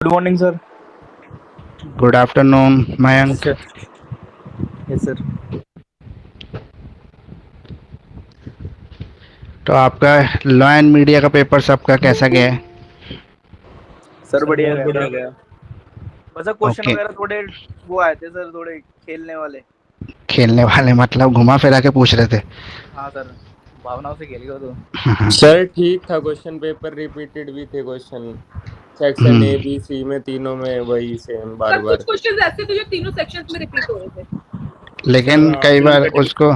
Good morning sir. Good afternoon Mayank. Sir yes sir. तो आपका law and media का paper सबका कैसा गया है? सर सर बढ़िया बहुत गया बढ़िया सर। गया। बस सर क्वेश्चन ओके। वगैरह थोड़े वो आए थे सर, थोड़े खेलने वाले। खेलने वाले मतलब घुमा फिरा के पूछ रहे थे। हाँ सर, भावनाओं से खेल गया तो। सर ठीक था, क्वेश्चन पेपर रिपीटेड भी थे question. Section A B C में तीनों में वही सेम बार सर कुछ बार। क्वेश्चंस ऐसे थे जो तीनों सेक्शंस में रिपीट हो रहे थे। सर लेकिन हाँ कई वही बार कटे। उसको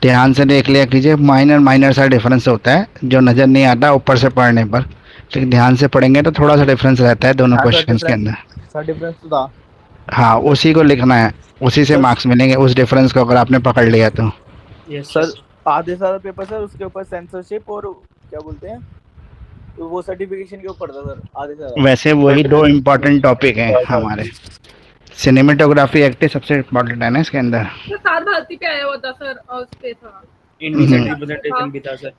ध्यान से देख लिया कीजिए, माइनर माइनर सा डिफरेंस होता है जो नज़र नहीं आता ऊपर से पढ़ने पर। लेकिन ध्यान से पढ़ेंगे तो थोड़ा सा डिफरेंस रहता है दोनों हाँ सर, क्वेश्चंस के डिफरेंस। अंदर। सर डिफरेंस तो था। हाँ, उसी को लिखना है, उसी से सर मार्क्स मिलेंगे उस डिफरेंस को अगर आपने पकड़ लिया तो। Yes sir sir. आधे सारा पेपर सर उसके ऊपर सेंसरशिप और क्या बोलते हैं, तो वो सर्टिफिकेशन के ऊपर था सर, आधे सारा। वैसे वही दो इम्पोर्टेंट टॉपिक हैं हमारे। सिनेमेटोग्राफी एक्ट सबसे इम्पोर्टेंट है ना इसके अंदर। तो सात भारती पे आया हुआ था सर, और उस पे था इंडिसेंट इंडिसेंट पे था। रिप्रेजेंटेशन भी था सर।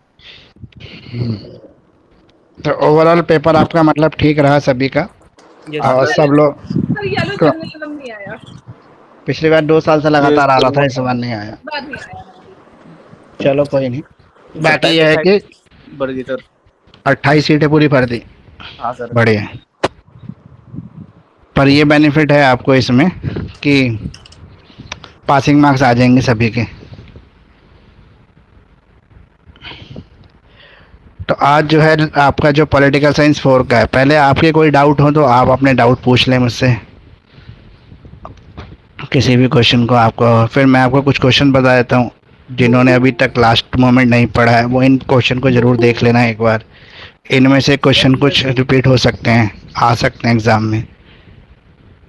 तो ओवरऑल पेपर आपका मतलब ठीक रहा सभी का? यस हाँ और सर। सर। सब लोग सर येलो को जर्नलिज्म नहीं आया, पिछली बार 2 साल से यस लगातार आ रहा था, सर। इस बार नहीं आया। इस बार नहीं आया हाँ जी। चलो कोई नहीं। बाकी 27 ये है कि 28 बढ़ गई सर। 28 सीटें पूरी भर दी। हाँ सर। बढ़िया। पर ये बेनिफिट है आपको इसमें कि पासिंग मार्क्स आ जाएंगे सभी के। तो आज जो है आपका जो पॉलिटिकल साइंस 4 का है, पहले आपके कोई डाउट हो तो आप अपने डाउट पूछ लें मुझसे, किसी भी क्वेश्चन को आपको, फिर मैं आपको कुछ क्वेश्चन बता देता हूँ। जिन्होंने अभी तक लास्ट मोमेंट नहीं पढ़ा है वो इन क्वेश्चन को ज़रूर देख लेना एक बार। इनमें से सर क्वेश्चन कुछ रिपीट हो सकते हैं, आ सकते हैं एग्जाम में।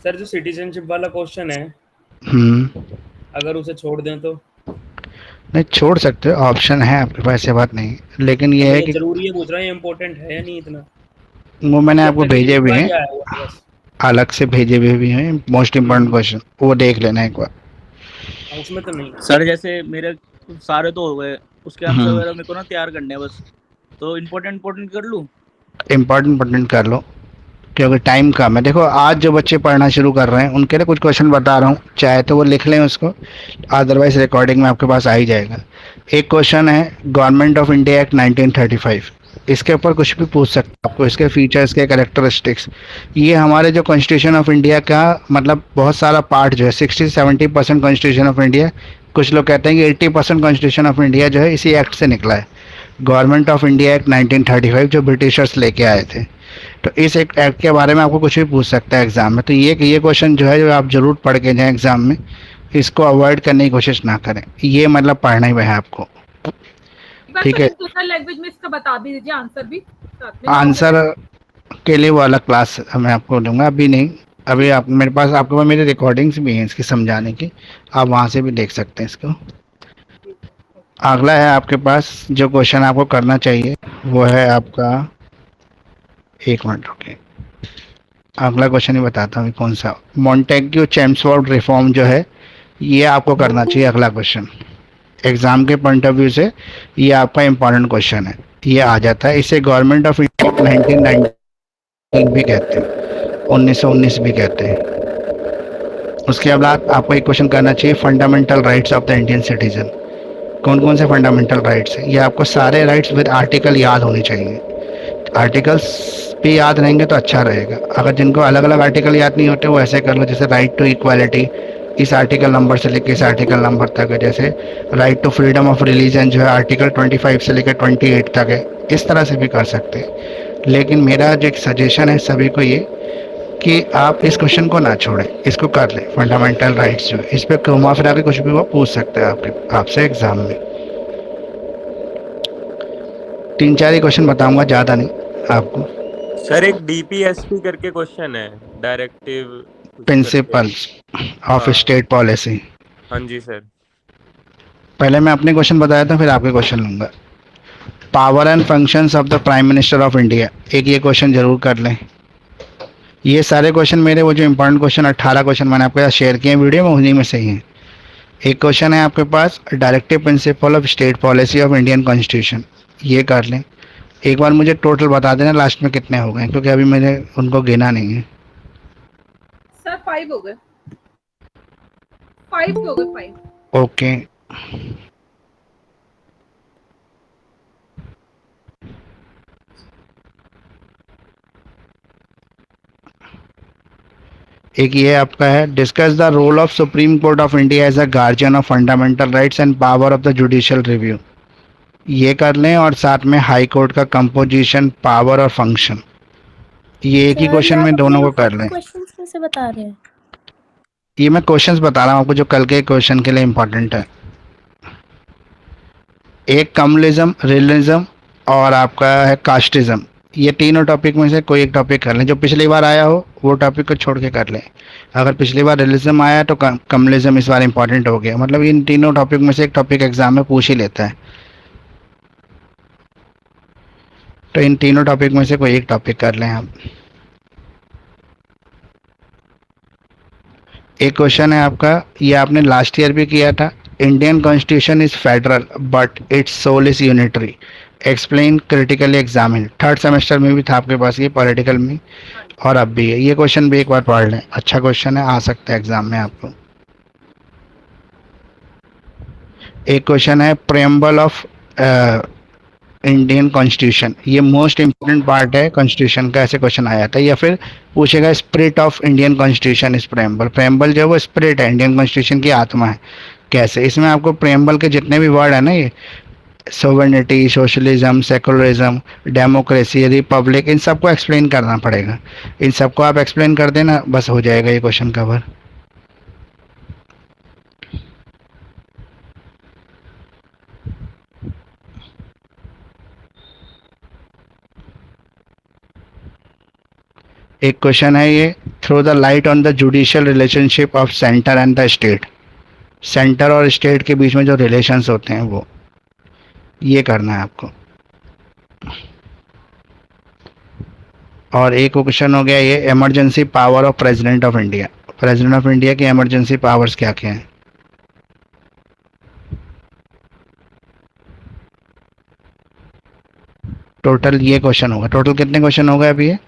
सर जो सिटीजनशिप वाला क्वेश्चन है, हम्म। अगर उसे छोड़ दें तो? नहीं, छोड़ सकते हो, ऑप्शन है आपके पास, ऐसे बात नहीं है। लेकिन ये मतलब है ये कि जरूरी है, पूछ रहा है इम्पोर्टेंट है या नहीं इतना? वो मैंने या आपको फिर भेजे एक भी बार हैं, ही आया हुआ है बस? अलग से भेजे हुए भी हैं मोस्ट इम्पोर्टेंट हम्म। क्वेश्चन, वो देख लेना एक बार। उसमें तो नहीं है। सर जैसे मेरे सारे तो हो गए, उसके आंसर हम्म। वगैरह मेरे को ना तैयार करने हैं बस। तो इम्पोर्टेंट इम्पोर्टेंट कर लूँ। इम्पोर्टेंट इम्पोर्टेंट कर लो, क्योंकि टाइम कम है। देखो आज जो बच्चे पढ़ना शुरू कर रहे हैं उनके लिए कुछ क्वेश्चन बता रहा हूँ, चाहे तो वो लिख लें उसको, अदरवाइज रिकॉर्डिंग में आपके पास आ ही जाएगा। एक क्वेश्चन है गवर्नमेंट ऑफ इंडिया एक्ट 1935, इसके ऊपर कुछ भी पूछ सकते हैं आपको, इसके फीचर्स के कैरेक्टरिस्टिक्स। ये हमारे जो कॉन्स्टिट्यूशन ऑफ इंडिया का मतलब बहुत सारा पार्ट जो है, 60 से 70% कॉन्स्टिट्यूशन ऑफ इंडिया, कुछ लोग कहते हैं कि 80% कॉन्स्टिट्यूशन ऑफ इंडिया जो है इसी एक्ट से निकला है। गवर्नमेंट ऑफ इंडिया एक्ट 1935 जो ब्रिटिशर्स लेके आए थे। तो इस एक एक्ट के बारे में आपको कुछ भी पूछ सकता है एग्जाम में। तो ये क्वेश्चन जो है जो आप जरूर पढ़ के जाएं एग्जाम में, इसको अवॉइड करने की कोशिश ना करें, ये मतलब पढ़ना ही है आपको। एक बार ठीक सर है। इंटरनेशनल लैंग्वेज में इसका बता भी दीजिए आंसर भी साथ में, जो आंसर के लिए वो अलग क्लास मैं आपको दूंगा, अभी नहीं। अभी ठीक आप मेरे पास, आपके पास मेरी रिकॉर्डिंग्स भी हैं इसकी समझाने की, आप वहाँ से भी देख सकते हैं इसको। ठीक है ओके। अगला है आपके पास जो क्वेश्चन आपको करना चाहिए, वो है आपका, एक मिनट रुकिए, अगला क्वेश्चन ही बताता हूँ कौन सा। मॉन्टेग्यू चेम्सफोर्ड रिफॉर्म जो है, ये आपको करना चाहिए अगला क्वेश्चन। एग्जाम के पॉइंट ऑफ व्यू से ये आपका इंपॉर्टेंट क्वेश्चन है, ये आ जाता है। इसे गवर्नमेंट ऑफ इंडिया 1919 भी कहते हैं, 1919 भी कहते हैं। उसके बाद आपको एक क्वेश्चन करना चाहिए fundamental rights of the Indian citizen. कौन कौन से फंडामेंटल राइट्स हैं, ये आपको सारे राइट्स विद आर्टिकल याद होने चाहिए। आर्टिकल्स भी याद रहेंगे तो अच्छा रहेगा। अगर जिनको अलग अलग आर्टिकल याद नहीं होते वो ऐसे कर लो, जैसे राइट टू इक्वालिटी इस आर्टिकल नंबर से लेकर इस आर्टिकल नंबर तक है। जैसे right to freedom of religion जो है आर्टिकल 25 से लेकर 28 तक है। इस तरह से भी कर सकते हैं। लेकिन मेरा जो एक सजेशन है सभी को ये, कि आप इस क्वेश्चन को ना छोड़ें, इसको कर लें। फंडामेंटल राइट्स जो है इस पर घुमा फिरा के कुछ भी वो पूछ सकते हैं आपसे एग्जाम में। 3-4 ही क्वेश्चन बताऊंगा, ज़्यादा नहीं आपको। सर एक डीपीएसपी करके क्वेश्चन है, डायरेक्टिव कुछ करके। प्रिंसिपल्स ऑफ हाँ। State policy. हाँ जी सर। पहले मैं अपने क्वेश्चन बताया था, फिर आपके क्वेश्चन लूंगा। Power and functions of the prime minister of India, एक ये क्वेश्चन जरूर कर लें। ये सारे क्वेश्चन मेरे वो जो इंपॉर्टेंट क्वेश्चन 18 क्वेश्चन मैंने आपके साथ शेयर किए हैं वीडियो में, उन्हीं में से ही हैं। एक क्वेश्चन है आपके पास directive principle of state policy of Indian constitution, ये कर लें। एक बार मुझे टोटल बता देना लास्ट में कितने हो गए, क्योंकि अभी मैंने उनको गिना नहीं है। सर 5 हो गए, 5 हो गए, 5। ओके, एक ये आपका है, discuss the role of supreme court of India as a guardian of fundamental rights and power of the judicial review. ये कर लें, और साथ में हाई कोर्ट का कंपोजिशन, पावर और फंक्शन, ये एक ही सर, ये क्वेश्चन आप में अपने दोनों को कर लें। क्वेश्चंस में से बता रहे हैं? ये मैं क्वेश्चंस बता रहा हूँ आपको जो कल के क्वेश्चन के लिए इम्पोर्टेंट है। एक कम्युनलिज्म, रियलिज्म और आपका है कास्टिज्म। ये तीनों टॉपिक में से कोई एक टॉपिक कर लें, जो पिछली बार आया हो वो टॉपिक को छोड़ के कर लें। अगर पिछली बार रियलिज्म आया तो कम्युनलिज्म इस बार इंपॉर्टेंट हो गया, मतलब इन तीनों टॉपिक में से एक टॉपिक एग्जाम में पूछ ही लेता है। तो इन तीनों टॉपिक में से कोई एक टॉपिक कर लें आप। एक क्वेश्चन है आपका, ये आपने लास्ट ईयर भी किया था। Indian constitution is federal but its soul is unitary, explain critically examine. Third semester में भी था आपके पास ये, पॉलिटिकल में, और अब भी है। ये क्वेश्चन भी एक बार पढ़ लें, अच्छा क्वेश्चन है, आ सकता है एग्जाम में आपको। एक क्वेश्चन है प्रेम्बल ऑफ इंडियन कॉन्स्टिट्यूशन, ये मोस्ट इंपोर्टेंट पार्ट है कॉन्स्टिट्यूशन का, ऐसे क्वेश्चन आया था। या फिर पूछेगा spirit of Indian constitution is preamble. Preamble जो है वो स्पिरिट है, इंडियन कॉन्स्टिट्यूशन की आत्मा है। कैसे? इसमें आपको प्रेम्बल के जितने भी वर्ड है ना, ये sovereignty, socialism, secularism, democracy, republic, इन सबको एक्सप्लेन करना पड़ेगा। इन सबको आप एक्सप्लेन कर देना, बस हो जाएगा ये क्वेश्चन कवर। एक क्वेश्चन है ये, throw the light on the judicial relationship of centre and the state. Centre और स्टेट के बीच में जो रिलेशंस होते हैं वो, ये करना है आपको। और एक क्वेश्चन हो गया ये, emergency power of president of India. President of India की इमरजेंसी पावर्स क्या क्या हैं? टोटल ये क्वेश्चन होगा। टोटल कितने क्वेश्चन हो गए अभी? ये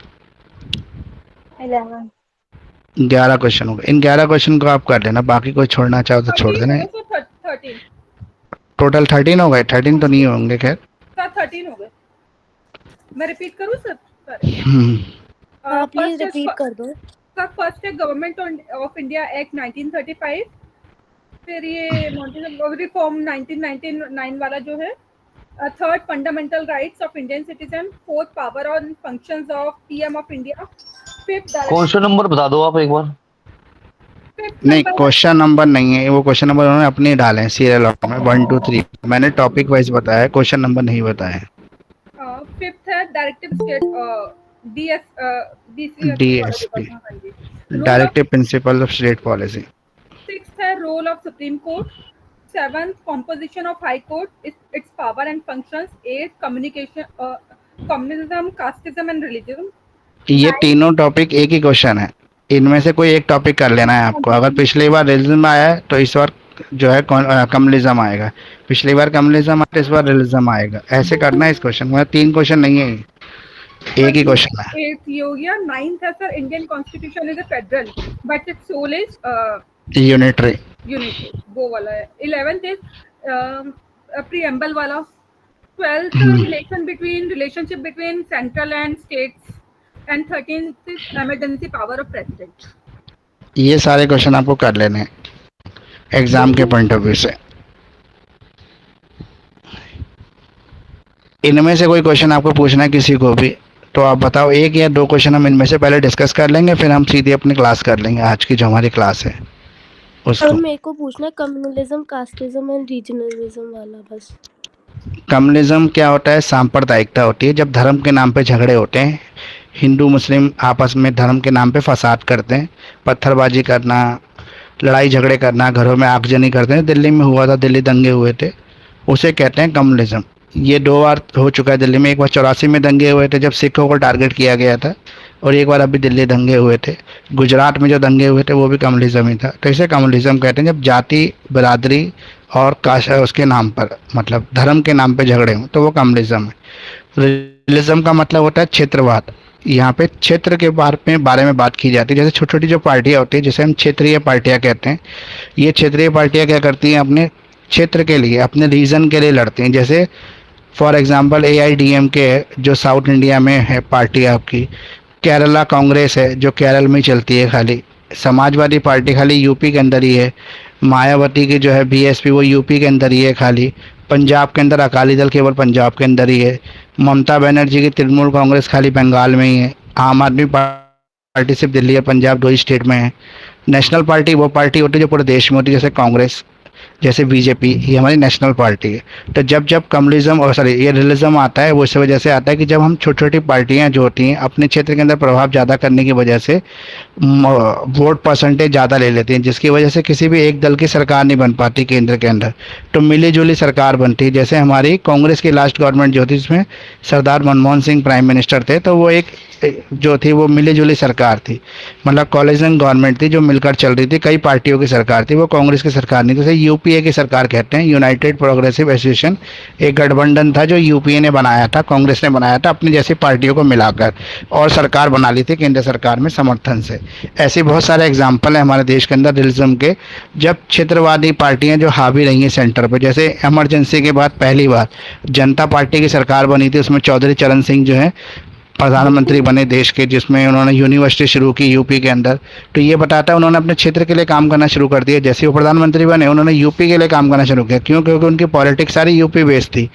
11 क्वेश्चन हो गए। इन 11 क्वेश्चन को आप कर लेना, बाकी कोई छोड़ना चाहो तो छोड़ देना। 13 टोटल 13 हो गए, 13 तो नहीं होंगे खैर। सर, 13 हो गए। मैं रिपीट करूं सर? प्लीज रिपीट कर दो। सर, फर्स्ट है गवर्नमेंट ऑफ इंडिया एक्ट 1935, फिर ये रिफॉर्म 1999 वाला जो है, third fundamental rights of Indian citizen, fourth power और functions of PM of India, fifth question number बता दो आप एक बार। नहीं, क्वेश्चन नंबर नहीं है वो, क्वेश्चन नंबर उन्होंने अपने डाले हैं सीरियल ऑर्डर में 1 2 3। मैंने टॉपिक वाइज बताया है, क्वेश्चन नंबर नहीं बताया। फिफ्थ है directive state DSP, directive principle of state policy. Sixth है role of supreme court, seventh composition of high court, its power and functions, eight communism, casteism and religion. ये तीनों topic एक ही question है, इनमें से कोई एक टॉपिक कर लेना है आपको। अगर पिछली बार रिलीजन आया है तो इस बार जो है कम्युनिज्म आएगा, पिछली बार कम्युनिज्म आया तो इस बार रिलीजन आएगा। ऐसे करना है इस क्वेश्चन में, 3 क्वेश्चन नहीं है, एक ही क्वेश्चन है। एट ये हो गया। नाइन्थ है sir, Indian constitution is a federal but its soul is unitary, वो वाला है। 11th इज प्रीएम्बल वाला। 12th relationship between central and states, and 13th is emergency power of president. ये सारे क्वेश्चन आपको कर लेने हैं एग्जाम के पॉइंट ऑफ व्यू से। इनमें से कोई क्वेश्चन आपको पूछना है किसी को भी तो आप बताओ, 1 या 2 क्वेश्चन हम इनमें से पहले डिस्कस कर लेंगे, फिर हम सीधे अपनी क्लास कर लेंगे, आज की जो हमारी क्लास है उसको। मेरे को पूछना है कम्युनलिज्म, कास्टिज्म एंड रीजनलिज्म वाला बस। कम्युनलिज्म क्या होता है? सांप्रदायिकता होती है, जब धर्म के नाम पे झगड़े होते हैं, हिंदू मुस्लिम आपस में धर्म के नाम पे फसाद करते हैं, पत्थरबाजी करना, लड़ाई झगड़े करना, घरों में आगजनी करते हैं। दिल्ली में हुआ था, दिल्ली दंगे हुए थे, उसे कहते हैं कम्युनलिज्म। ये 2 बार हो चुका है दिल्ली में। एक बार 84 में दंगे हुए थे जब सिखों को टारगेट किया गया था, और एक बार अभी दिल्ली दंगे हुए थे। गुजरात में जो दंगे हुए थे वो भी कम्युनलिज्म ही था। तो इसे कम्युनलिज्म कहते हैं, जब जाति, बिरादरी और उसके नाम पर, मतलब धर्म के नाम पे झगड़े हों, तो वो कम्युनलिज्म है। रियलिज्म का मतलब होता है क्षेत्रवाद। यहाँ पे क्षेत्र के बारे में बात की जाती है। जैसे छोटी छोटी जो पार्टियां होती है, जिसे हम क्षेत्रीय पार्टियां कहते हैं, ये क्षेत्रीय पार्टियां क्या करती हैं, अपने क्षेत्र के लिए, अपने रीजन के लिए लड़ती हैं। जैसे फॉर एग्जांपल AIDMK है, जो साउथ इंडिया में है पार्टी आपकी। केरला कांग्रेस है, जो केरल में चलती है खाली। समाजवादी पार्टी खाली यूपी के अंदर ही है। मायावती की जो है BSP, वो यूपी के अंदर ही है खाली। पंजाब के अंदर अकाली दल केवल पंजाब के अंदर ही है। ममता बनर्जी की तृणमूल कांग्रेस खाली बंगाल में ही है। आम आदमी पार्टी सिर्फ दिल्ली और पंजाब 2 ही स्टेट में है। नेशनल पार्टी वो पार्टी होती है जो पूरे देश में होती है, जैसे कांग्रेस, जैसे बीजेपी, ये हमारी नेशनल पार्टी है। तो जब जब कम्युनिज्म और सॉरी ये रियलिज्म आता है, वो इस वजह से आता है कि जब हम छोटी छोटी पार्टियां जो होती हैं अपने क्षेत्र के अंदर प्रभाव ज़्यादा करने की वजह से वोट परसेंटेज ज़्यादा ले लेती हैं, जिसकी वजह से किसी भी एक दल की सरकार नहीं बन पाती केंद्र के अंदर, तो मिली जुली सरकार बनती है। जैसे हमारी कांग्रेस की लास्ट गवर्नमेंट जो थी, जिसमें सरदार मनमोहन सिंह प्राइम मिनिस्टर थे, तो वो एक जो थी वो मिली जुली सरकार थी, मतलब कॉलिशन गवर्नमेंट थी जो मिलकर चल रही थी। कई पार्टियों की सरकार थी, वो कांग्रेस की सरकार नहीं थी। जैसे UPA की सरकार कहते हैं, यूनाइटेड प्रोग्रेसिव एसोसिएशन, एक गठबंधन था जो UPA ने बनाया था, कांग्रेस ने बनाया था अपनी जैसी पार्टियों को मिलाकर, और सरकार बना ली थी केंद्र सरकार में समर्थन से। ऐसे बहुत सारे एग्जाम्पल हैं हमारे देश के अंदर रियलिज्म के, जब क्षेत्रवादी पार्टियां जो हावी रही हैं सेंटर पर। जैसे इमरजेंसी के बाद पहली बार जनता पार्टी की सरकार बनी थी, उसमें चौधरी चरण सिंह जो है प्रधानमंत्री बने देश के, जिसमें उन्होंने यूनिवर्सिटी शुरू की यूपी के अंदर। तो ये बताता है उन्होंने अपने क्षेत्र के लिए काम करना शुरू कर दिया। जैसे वो प्रधानमंत्री बने, उन्होंने यूपी के लिए काम करना शुरू किया। क्यों? क्योंकि उनकी पॉलिटिक्स सारी यूपी बेस्ड थी।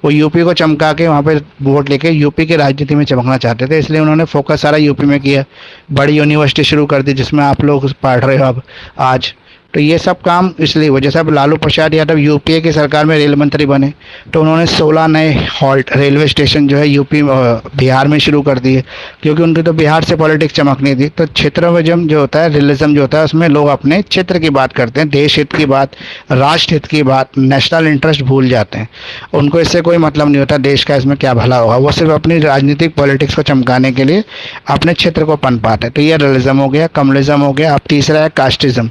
वो यूपी को चमका के वहाँ पे वोट लेके यूपी की राजनीति में चमकना चाहते थे, इसलिए उन्होंने फोकस सारा यूपी में किया। बड़ी यूनिवर्सिटी शुरू कर दी जिसमें आप लोग पढ़ रहे हो अब आज। तो ये सब काम इसलिए हुआ। जैसे अब लालू प्रसाद यादव UPA की सरकार में रेल मंत्री बने, तो उन्होंने 16 नए हॉल्ट रेलवे स्टेशन जो है यूपी बिहार में शुरू कर दिए, क्योंकि उनकी तो बिहार से पॉलिटिक्स चमकनी थी। तो क्षेत्रविज्म जो होता है, रियलिज्म जो होता है, उसमें लोग अपने क्षेत्र की बात करते हैं, देश हित की बात, राष्ट्र हित की बात, नेशनल इंटरेस्ट भूल जाते हैं। उनको इससे कोई मतलब नहीं होता देश का इसमें क्या भला होगा, वो सिर्फ अपनी राजनीतिक पॉलिटिक्स को चमकाने के लिए अपने क्षेत्र को पन पाते हैं। तो ये रियलिज्म हो गया, कम्युनिज्म हो गया। अब तीसरा है कास्टिज्म।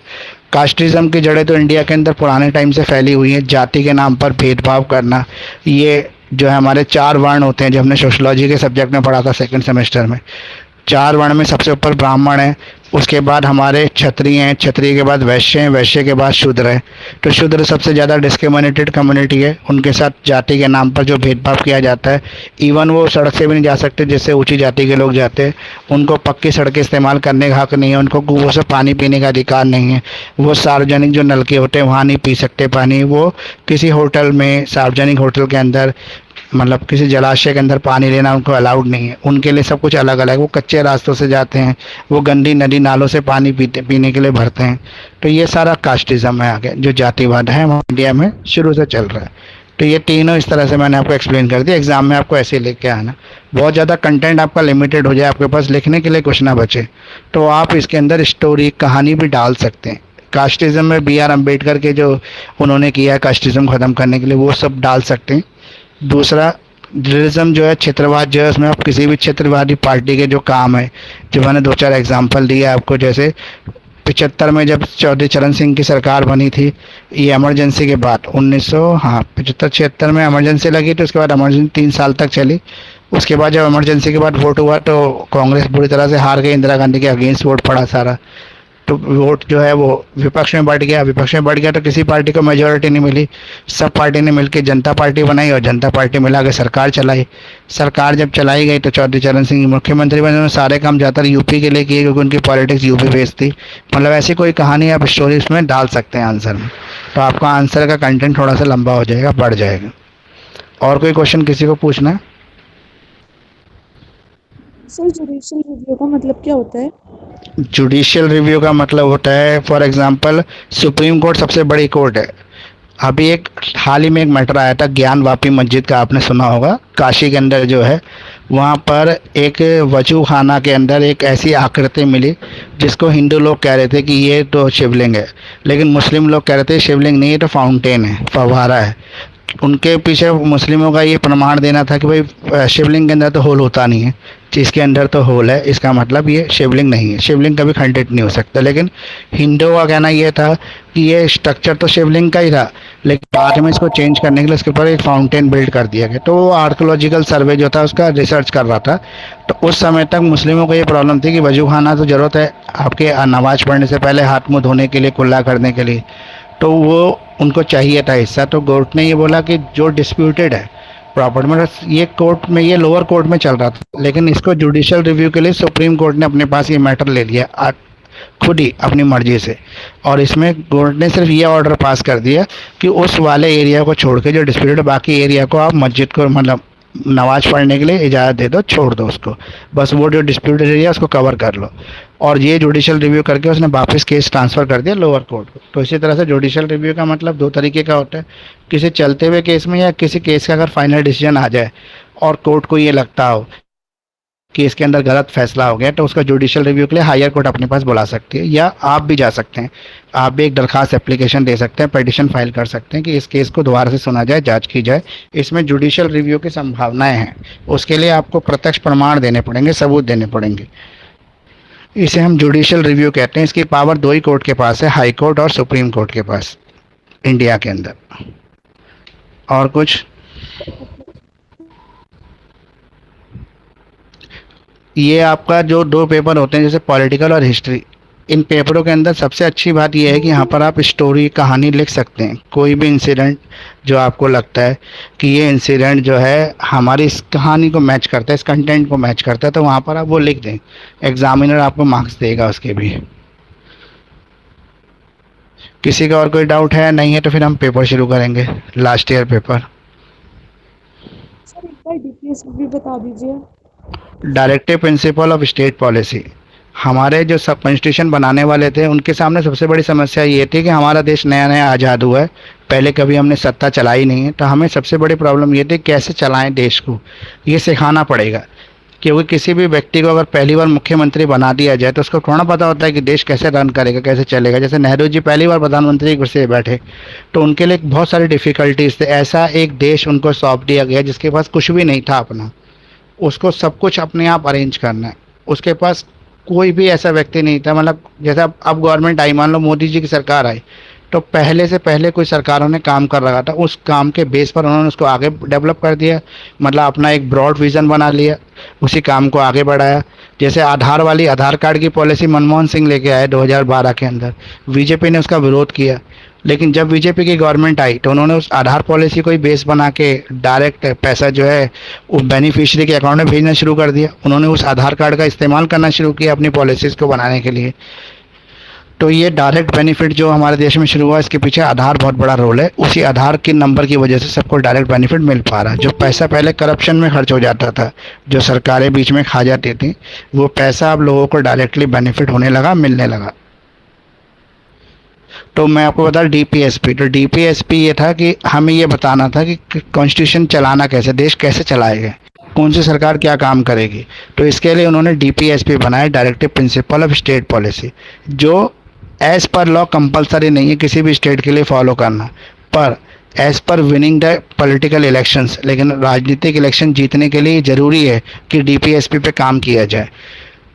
कास्टिज्म की जड़ें तो इंडिया के अंदर पुराने टाइम से फैली हुई हैं। जाति के नाम पर भेदभाव करना, ये जो है हमारे 4 वर्ण होते हैं, जो हमने सोशलॉजी के सब्जेक्ट में पढ़ा था सेकंड सेमेस्टर में। 4 वर्ण में सबसे ऊपर ब्राह्मण है, उसके बाद हमारे क्षत्रिय हैं, क्षत्रिय के बाद वैश्य हैं, वैश्य के बाद शूद्र हैं। तो शूद्र सबसे ज़्यादा डिस्क्रिमिनेटेड कम्युनिटी है, उनके साथ जाति के नाम पर जो भेदभाव किया जाता है। इवन वो सड़क से भी नहीं जा सकते जिससे ऊंची जाति के लोग जाते हैं। उनको पक्की सड़कें इस्तेमाल करने का हक नहीं है, उनको कुओं से पानी पीने का अधिकार नहीं है। वो सार्वजनिक जो नलके होते हैं वहाँ नहीं पी सकते पानी। वो किसी होटल में, सार्वजनिक होटल के अंदर, मतलब किसी जलाशय के अंदर पानी लेना उनको अलाउड नहीं है। उनके लिए सब कुछ अलग अलग। वो कच्चे रास्तों से जाते हैं, वो गंदी नदी नालों से पानी पीने के लिए भरते हैं। तो ये सारा कास्टिज्म है आगे, जो जातिवाद है इंडिया में शुरू से चल रहा है। तो ये तीनों इस तरह से मैंने आपको एक्सप्लेन कर दिया। एग्जाम में आपको ऐसे लेके आना, बहुत ज़्यादा कंटेंट आपका लिमिटेड हो जाए, आपके पास लिखने के लिए कुछ ना बचे, तो आप इसके अंदर स्टोरी, कहानी भी डाल सकते हैं। कास्टिज्म में BR अम्बेडकर के जो उन्होंने किया है कास्टिज्म ख़त्म करने के लिए, वो सब डाल सकते हैं। दूसरा रियलिज्म जो है, क्षेत्रवाद जो है, उसमें आप किसी भी क्षेत्रवादी पार्टी के जो काम है, जो मैंने 2-4 एग्जांपल दिए आपको। जैसे 75 में जब चौधरी चरण सिंह की सरकार बनी थी, ये इमरजेंसी के बाद 75-76 में इमरजेंसी लगी, तो उसके बाद इमरजेंसी 3 साल तक चली। उसके बाद जब इमरजेंसी के बाद वोट हुआ तो कांग्रेस बुरी तरह से हार गई, इंदिरा गांधी के अगेंस्ट वोट पड़ा सारा। तो वोट जो है वो विपक्ष में बढ़ गया। विपक्ष में बढ़ गया तो किसी पार्टी को मेजोरिटी नहीं मिली। सब पार्टी ने मिलकर जनता पार्टी बनाई और जनता पार्टी मिला के सरकार चलाई। सरकार जब चलाई गई तो चौधरी चरण सिंह मुख्यमंत्री बने। उन्होंने सारे काम ज़्यादातर यूपी के लिए किए, क्योंकि उनकी पॉलिटिक्स यूपी बेस्ड थी। मतलब ऐसी कोई कहानी आप स्टोरी इसमें डाल सकते हैं आंसर में, तो आपका आंसर का कंटेंट थोड़ा सा लंबा हो जाएगा, बढ़ जाएगा। और कोई क्वेश्चन किसी को पूछना है? सर, जुडिशियल रिव्यू का मतलब क्या होता है? जुडिशियल रिव्यू का मतलब होता है, फॉर एग्जांपल सुप्रीम कोर्ट सबसे बड़ी कोर्ट है। अभी एक हाल ही में एक मैटर आया था ज्ञान वापी मस्जिद का, आपने सुना होगा, काशी के अंदर जो है, वहाँ पर एक वजू खाना के अंदर एक ऐसी आकृति मिली जिसको हिंदू लोग कह रहे थे कि ये तो शिवलिंग है, लेकिन मुस्लिम लोग कह रहे थे शिवलिंग नहीं, ये तो फाउंटेन है, फव्वारा है। उनके पीछे मुस्लिमों का ये प्रमाण देना था कि भाई शिवलिंग के अंदर तो होल होता नहीं है, इसके अंदर तो होल है, इसका मतलब ये शिवलिंग नहीं है, शिवलिंग कभी खंडित नहीं हो सकता। लेकिन हिंदुओं का कहना ये था कि ये स्ट्रक्चर तो शिवलिंग का ही था, लेकिन बाद में इसको चेंज करने के लिए इसके ऊपर एक फाउंटेन बिल्ड कर दिया गया। तो वो आर्कोलॉजिकल सर्वे जो था उसका रिसर्च कर रहा था। तो उस समय तक मुस्लिमों को ये प्रॉब्लम थी कि वजू खाना तो ज़रूरत है आपके नमाज पढ़ने से पहले, हाथ मुँह धोने के लिए, कुल्ला करने के लिए, तो वो उनको चाहिए था हिस्सा। तो कोर्ट ने ये बोला कि जो डिस्प्यूटेड है प्रॉपर्टी में, ये कोर्ट में, ये लोअर कोर्ट में चल रहा था, लेकिन इसको जुडिशियल रिव्यू के लिए सुप्रीम कोर्ट ने अपने पास ये मैटर ले लिया खुद ही अपनी मर्जी से। और इसमें कोर्ट ने सिर्फ ये ऑर्डर पास कर दिया कि उस वाले एरिया को छोड़ के जो डिस्प्यूटेड बाकी एरिया को आप मस्जिद को मतलब नमाज पढ़ने के लिए इजाज़त दे दो, छोड़ दो उसको, बस वो जो डिस्प्यूटेड एरिया उसको कवर कर लो। और ये जुडिशियल रिव्यू करके उसने वापस केस ट्रांसफ़र कर दिया लोअर कोर्ट को। तो इसी तरह से जुडिशियल रिव्यू का मतलब दो तरीके का होता है, किसी चलते हुए केस में या किसी केस का अगर फाइनल डिसीजन आ जाए और कोर्ट को ये लगता हो कि इसके अंदर गलत फैसला हो गया, तो उसका जुडिशियल रिव्यू के लिए हायर कोर्ट अपने पास बुला सकती है, या आप भी जा सकते हैं। आप भी एक दरखास्त एप्लीकेशन दे सकते हैं, पिटिशन फाइल कर सकते हैं कि इस केस को दोबारा से सुना जाए, जांच की जाए। इसमें जुडिशियल रिव्यू की संभावनाएं हैं। उसके लिए आपको प्रत्यक्ष प्रमाण देने पड़ेंगे, सबूत देने पड़ेंगे। इसे हम जुडिशियल रिव्यू कहते हैं। इसकी पावर दो ही कोर्ट के पास है, हाई कोर्ट और सुप्रीम कोर्ट के पास, इंडिया के अंदर। और कुछ ये आपका जो दो पेपर होते हैं जैसे पॉलिटिकल और हिस्ट्री, इन पेपरों के अंदर सबसे अच्छी बात यह है कि यहाँ पर आप स्टोरी, कहानी लिख सकते हैं। कोई भी इंसिडेंट जो आपको लगता है कि ये इंसिडेंट जो है हमारी इस कहानी को मैच करता है, इस कंटेंट को मैच करता है, तो वहाँ पर आप वो लिख दें। एग्जामिनर आपको मार्क्स देगा उसके भी। किसी का और कोई डाउट है? नहीं है तो फिर हम पेपर शुरू करेंगे, लास्ट ईयर पेपर। सर एक बार डीपीएस भी बता दीजिए। Directive principle of state policy. हमारे जो सब कॉन्स्टिट्यूशन बनाने वाले थे उनके सामने सबसे बड़ी समस्या ये थी कि हमारा देश नया नया आज़ाद हुआ है, पहले कभी हमने सत्ता चलाई नहीं है, तो हमें सबसे बड़ी प्रॉब्लम ये थी कैसे चलाएं देश को, ये सिखाना पड़ेगा। क्योंकि किसी भी व्यक्ति को अगर पहली बार मुख्यमंत्री बना दिया जाए तो उसको थोड़ा पता होता है कि देश कैसे रन करेगा, कैसे चलेगा। जैसे नेहरू जी पहली बार प्रधानमंत्री की कुर्सी पर बैठे तो उनके लिए बहुत सारी डिफ़िकल्टीज थे। ऐसा एक देश उनको सौंप दिया गया जिसके पास कुछ भी नहीं था अपना, उसको सब कुछ अपने आप अरेंज करना है। उसके पास कोई भी ऐसा व्यक्ति नहीं था, मतलब जैसे अब गवर्नमेंट आई, मान लो मोदी जी की सरकार आई, तो पहले से पहले कोई सरकारों ने काम कर रखा था, उस काम के बेस पर उन्होंने उसको आगे डेवलप कर दिया, मतलब अपना एक ब्रॉड विज़न बना लिया, उसी काम को आगे बढ़ाया। जैसे आधार कार्ड की पॉलिसी मनमोहन सिंह लेके आए 2012 के अंदर, बीजेपी ने उसका विरोध किया, लेकिन जब बीजेपी की गवर्नमेंट आई तो उन्होंने उस आधार पॉलिसी को ही बेस बना के डायरेक्ट पैसा जो है वो बेनिफिशियरी के अकाउंट में भेजना शुरू कर दिया। उन्होंने उस आधार कार्ड का इस्तेमाल करना शुरू किया अपनी पॉलिसीज़ को बनाने के लिए। तो ये डायरेक्ट बेनिफिट जो हमारे देश में शुरू हुआ, इसके पीछे आधार बहुत बड़ा रोल है। उसी आधार के नंबर की वजह से सबको डायरेक्ट बेनिफिट मिल पा रहा है। जो पैसा पहले करप्शन में खर्च हो जाता था, जो सरकारें बीच में खा जाती थी, वो पैसा अब लोगों को डायरेक्टली बेनिफिट होने लगा, मिलने लगा। तो मैं आपको बता डीपीएसपी, तो डीपीएसपी ये था कि हमें ये बताना था कि कॉन्स्टिट्यूशन चलाना कैसे, देश कैसे चलाएगा, कौन सी सरकार क्या काम करेगी। तो इसके लिए उन्होंने डीपीएसपी बनाया, directive principle of state policy, जो एज पर लॉ कंपलसरी नहीं है किसी भी स्टेट के लिए फॉलो करना, पर as per winning the political elections, लेकिन राजनीतिक इलेक्शन जीतने के लिए ज़रूरी है कि डीपीएसपी पे काम किया जाए।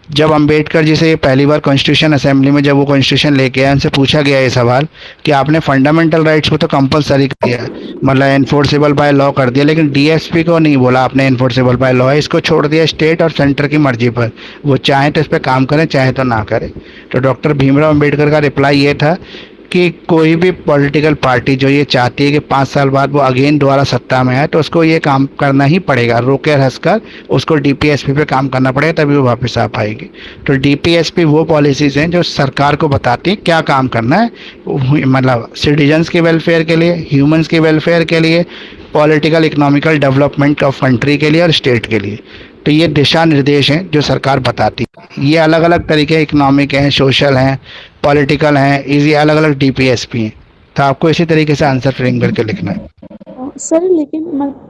जब अंबेडकर जी से ये पहली बार कॉन्स्टिट्यूशन असेंबली में जब वो कॉन्स्टिट्यूशन लेके आए, उनसे पूछा गया ये सवाल कि आपने फंडामेंटल राइट्स को तो कंपलसरी कर दिया, मतलब एनफोर्सेबल बाय लॉ कर दिया, लेकिन डीएसपी को नहीं बोला आपने एनफोर्सेबल बाय लॉ है, इसको छोड़ दिया स्टेट और सेंटर की मर्जी पर, वो चाहे तो इस पर काम करें, चाहे तो ना करें। तो डॉक्टर भीमराव अम्बेडकर का रिप्लाई ये था कि कोई भी पॉलिटिकल पार्टी जो ये चाहती है कि 5 साल बाद वो अगेन दोबारा सत्ता में आए, तो उसको ये काम करना ही पड़ेगा, रोके हंसकर उसको डीपीएसपी पे काम करना पड़ेगा, तभी वो वापस आ पाएगी। तो डीपीएसपी वो पॉलिसीज़ हैं जो सरकार को बताती है क्या काम करना है, मतलब सिटीजन्स के वेलफेयर के लिए, ह्यूमंस के वेलफेयर के लिए, political economical development of country के लिए और स्टेट के लिए। तो ये दिशा निर्देश हैं जो सरकार बताती है। ये अलग अलग तरीके, इकोनॉमिक हैं, सोशल हैं, पॉलिटिकल हैं, ये अलग अलग डीपीएसपी हैं। तो आपको इसी तरीके से आंसर फ्रेम करके लिखना है। सर लेकिन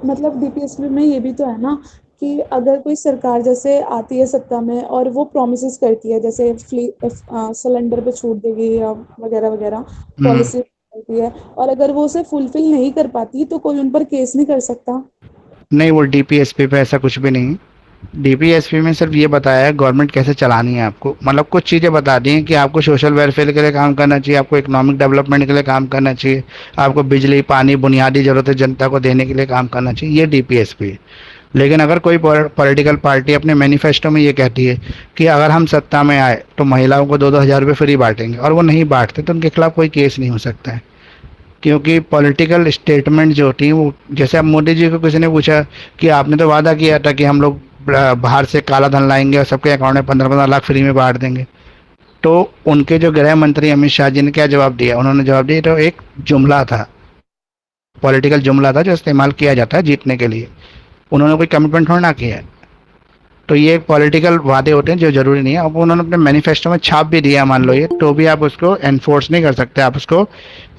मतलब डीपीएसपी में ये भी तो है ना कि अगर कोई सरकार जैसे आती है सत्ता में और वो प्रॉमिसेस करती है, जैसे सिलेंडर पे छूट देगी या वगैरह वगैरह पॉलिसी करती है, और अगर वो उसे फुलफिल नहीं कर पाती तो कोई उन पर केस नहीं कर सकता? नहीं, वो डीपीएसपी पे ऐसा कुछ भी नहीं है। डीपीएसपी में सिर्फ ये बताया है गवर्नमेंट कैसे चलानी है आपको, मतलब कुछ चीज़ें बता दी हैं कि आपको सोशल वेलफेयर के लिए काम करना चाहिए, आपको इकोनॉमिक डेवलपमेंट के लिए काम करना चाहिए, आपको बिजली पानी बुनियादी ज़रूरतें जनता को देने के लिए काम करना चाहिए, ये डीपीएसपी है। लेकिन अगर कोई पॉलिटिकल पार्टी अपने मैनिफेस्टो में ये कहती है कि अगर हम सत्ता में आए तो महिलाओं को 2-2 हज़ार रुपये फ्री बांटेंगे और वो नहीं बांटते तो उनके खिलाफ कोई केस नहीं हो सकता है, क्योंकि पॉलिटिकल स्टेटमेंट जो होती है वो, जैसे अब मोदी जी को किसी ने पूछा कि आपने तो वादा किया था कि हम लोग बाहर से काला धन लाएंगे और सबके अकाउंट में 15-15 लाख फ्री में बांट देंगे, तो उनके जो गृह मंत्री अमित शाह जी ने क्या जवाब दिया, उन्होंने जवाब दिया तो एक जुमला था, पॉलिटिकल जुमला था जो इस्तेमाल किया जाता है जीतने के लिए, उन्होंने कोई कमिटमेंट थोड़ा ना किया है। तो ये पॉलिटिकल वादे होते हैं जो जरूरी नहीं है। अब उन्होंने अपने मैनिफेस्टो में छाप भी दिया मान लो ये, तो भी आप उसको एनफोर्स नहीं कर सकते, आप उसको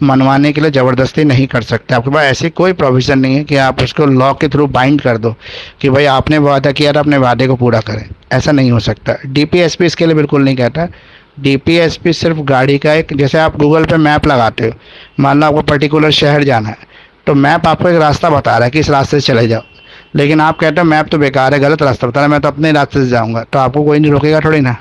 मनवाने के लिए ज़बरदस्ती नहीं कर सकते, आपके पास ऐसी कोई प्रोविज़न नहीं है कि आप उसको लॉ के थ्रू बाइंड कर दो कि भाई आपने वादा किया था अपने वादे को पूरा करें, ऐसा नहीं हो सकता। डीपीएसपी इसके लिए बिल्कुल नहीं कहता। डीपीएसपी सिर्फ गाड़ी का एक, जैसे आप गूगल पे मैप लगाते हो, मान लो आपको पर्टिकुलर शहर जाना है तो मैप आपको एक रास्ता बता रहा है कि इस रास्ते से चले जाओ, लेकिन आप कहते हो मैप तो बेकार है, गलत रास्ता बता रहा है, मैं तो अपने रास्ते से जाऊंगा, तो आपको कोई नहीं रोकेगा थोड़ी ना।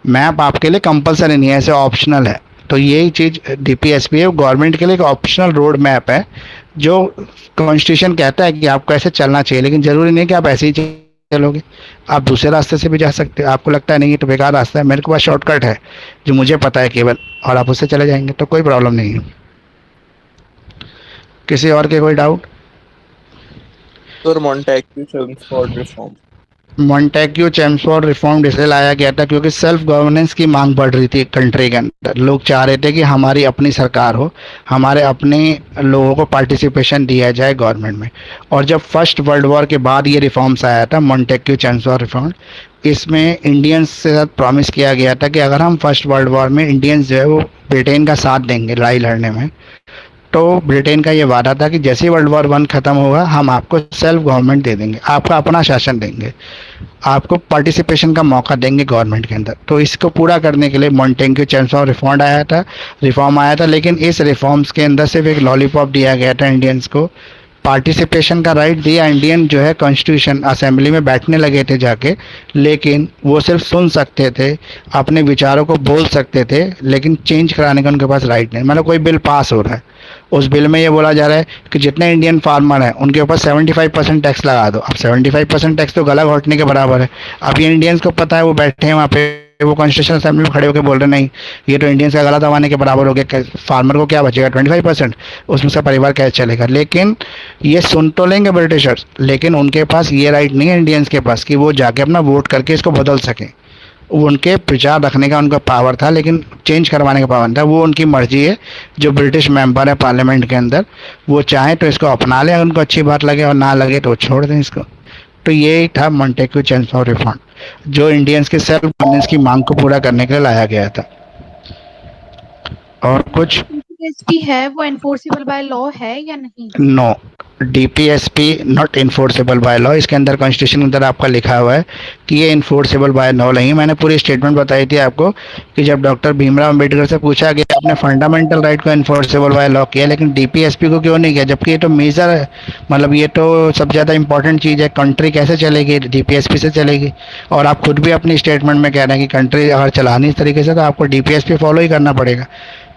मैप आपके लिए कंपलसरी नहीं है, ऐसे ऑप्शनल है। तो यही चीज़ डीपीएसपी है, गवर्नमेंट के लिए एक ऑप्शनल रोड मैप है जो कॉन्स्टिट्यूशन कहता है कि आपको ऐसे चलना चाहिए, लेकिन ज़रूरी नहीं कि आप ऐसे ही चलोगे, आप दूसरे रास्ते से भी जा सकते हो। आपको लगता है नहीं ये तो बेकार रास्ता है, मेरे के पास शॉर्टकट है जो मुझे पता है केवल, और आप उससे चले जाएंगे तो कोई प्रॉब्लम नहीं है। किसी और के कोई doubt? Sir Montagu Chelmsford reform. Montagu Chelmsford reform इसलिए लाया गया था क्योंकि सेल्फ गवर्नेंस की मांग बढ़ रही थी कंट्री के अंदर, लोग चाह रहे थे कि हमारी अपनी सरकार हो, हमारे अपने लोगों को पार्टिसिपेशन दिया जाए गवर्नमेंट में। और जब फर्स्ट वर्ल्ड वॉर के बाद ये रिफॉर्म्स आया था मॉन्टेग्यू चेम्सफोर्ड रिफॉर्म, इसमें इंडियंस से साथ प्रॉमिस किया गया था कि अगर हम फर्स्ट वर्ल्ड वॉर में इंडियंस जो है वो ब्रिटेन का साथ देंगे लड़ाई लड़ने में, तो ब्रिटेन का ये वादा था कि जैसे ही वर्ल्ड वॉर 1 ख़त्म होगा हम आपको सेल्फ गवर्नमेंट दे देंगे, आपका अपना शासन देंगे, आपको पार्टिसिपेशन का मौका देंगे गवर्नमेंट के अंदर। तो इसको पूरा करने के लिए मॉन्टेग्यू चेम्सफोर्ड रिफॉर्म आया था, लेकिन इस रिफॉर्म्स के अंदर सिर्फ एक लॉलीपॉप दिया गया था इंडियंस को, पार्टिसिपेशन का राइट दिया। इंडियन जो है कॉन्स्टिट्यूशन असेंबली में बैठने लगे थे जाके, लेकिन वो सिर्फ सुन सकते थे, अपने विचारों को बोल सकते थे, लेकिन चेंज कराने का उनके पास राइट नहीं। मतलब कोई बिल पास हो रहा है, उस बिल में ये बोला जा रहा है कि जितने इंडियन फार्मर हैं उनके ऊपर 75% टैक्स लगा दो। अब 75% टैक्स तो गला घोटने के बराबर है। अब ये इंडियंस को पता है, वो बैठे हैं वहाँ पे, वो कॉन्स्टिट्यूशन असेंबली में खड़े होकर बोल रहे नहीं ये तो इंडियंस का गला दबाने के बराबर हो गया, फार्मर को क्या बचेगा 25%, उसमें से परिवार कैसे चलेगा। लेकिन ये सुन तो लेंगे ब्रिटिशर्स, लेकिन उनके पास ये राइट नहीं है इंडियंस के पास कि वो जाके अपना वोट करके इसको बदल सकें। उनके प्रचार रखने का उनका पावर था, लेकिन चेंज करवाने का पावर था। वो उनकी मर्जी है, जो ब्रिटिश मेंबर है पार्लियामेंट के अंदर, वो चाहें तो इसको अपना लें, उनको अच्छी बात लगे, और ना लगे तो छोड़ दें इसको। तो ये था मॉन्टेग्यू चेम्सफोर्ड रिफॉर्म, जो इंडियंस के सेल्फ गवर्नेंस की मांग को पूरा करने के लिए लाया गया था। और कुछ डीपीएसपी है वो एनफोर्सेबल बाय लॉ है या नहीं? No, DPSP not enforceable by law. इसके अंदर कॉन्स्टिट्यूशन के अंदर आपका लिखा हुआ है कि ये इन्फोर्सेबल बाय लॉ नहीं है। मैंने पूरी स्टेटमेंट बताई थी आपको कि जब डॉक्टर भीमराव अंबेडकर से पूछा गया आपने फंडामेंटल राइट को इन्फोर्सेबल बाय लॉ किया, लेकिन डीपीएसपी को क्यों नहीं किया, जबकि ये तो मेजर है, मतलब ये तो सबसे ज़्यादा इंपॉर्टेंट चीज़ है। कंट्री कैसे चलेगी, डीपीएसपी से चलेगी। और आप खुद भी अपनी स्टेटमेंट में कह रहे हैं कि कंट्री अगर चलानी इस तरीके से तो आपको डीपीएसपी फॉलो ही करना पड़ेगा।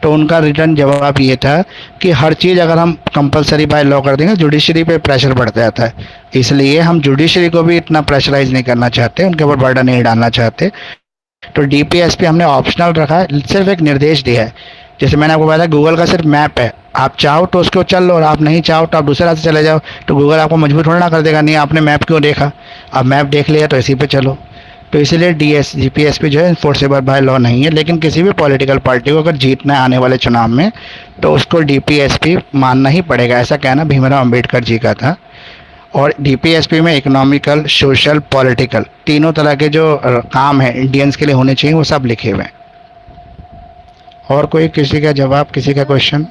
तो उनका रिटर्न जवाब ये था कि हर चीज़ अगर हम कंपलसरी बाय लॉ कर देंगे जुडिशरी पे प्रेशर बढ़ता जाता है, इसलिए हम जुडिशरी को भी इतना प्रेशराइज नहीं करना चाहते, उनके ऊपर बर्डन नहीं डालना चाहते। तो डीपीएसपी हमने ऑप्शनल रखा है, सिर्फ एक निर्देश दिया है। जैसे मैंने आपको बताया गूगल का सिर्फ मैप है, आप चाहो तो उसको चल लो और आप नहीं चाहो तो आप दूसरे रास्ते चले जाओ, तो गूगल आपको मजबूर थोड़ा ना कर देगा, नहीं आपने मैप क्यों देखा, आप मैप देख लिया तो इसी पे चलो। तो इसीलिए डीपीएसपी जो है इन्फोर्सेबल बाय लॉ नहीं है, लेकिन किसी भी पॉलिटिकल पार्टी को अगर जीतना है आने वाले चुनाव में तो उसको डीपीएसपी मानना ही पड़ेगा, ऐसा कहना भीमराव अंबेडकर जी का था। और डीपीएसपी में इकोनॉमिकल, सोशल, पॉलिटिकल तीनों तरह के जो काम है इंडियंस के लिए होने चाहिए वो सब लिखे हुए हैं। और कोई किसी का जवाब, किसी का क्वेश्चन?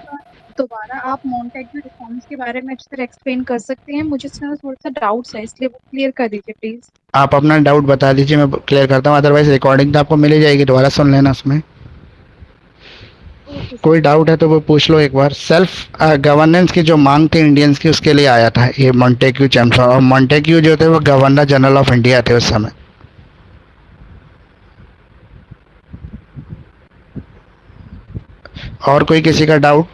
दोबारा आप मॉन्टेग्यू रिफॉर्म्स के बारे में अच्छी तरह एक्सप्लेन कर सकते हैं? मुझे इसमें थोड़ा सा डाउट्स है, इसलिए वो क्लियर कर दीजिए प्लीज। आप अपना डाउट बता दीजिए, मैं क्लियर करता हूँ, अदरवाइज रिकॉर्डिंग तो आपको मिल ही जाएगी, दोबारा सुन लेना उसमें। ओके कोई डाउट है तो वो पूछ लो एक बार। सेल्फ गवर्नेंस की जो मांग थी इंडियंस की, उसके लिए आया था ये मॉन्टेग्यू चैम्सफोर्ड। और मॉन्टेग्यू जो थे वो गवर्नर जनरल ऑफ इंडिया थे उस समय। और कोई किसी का डाउट?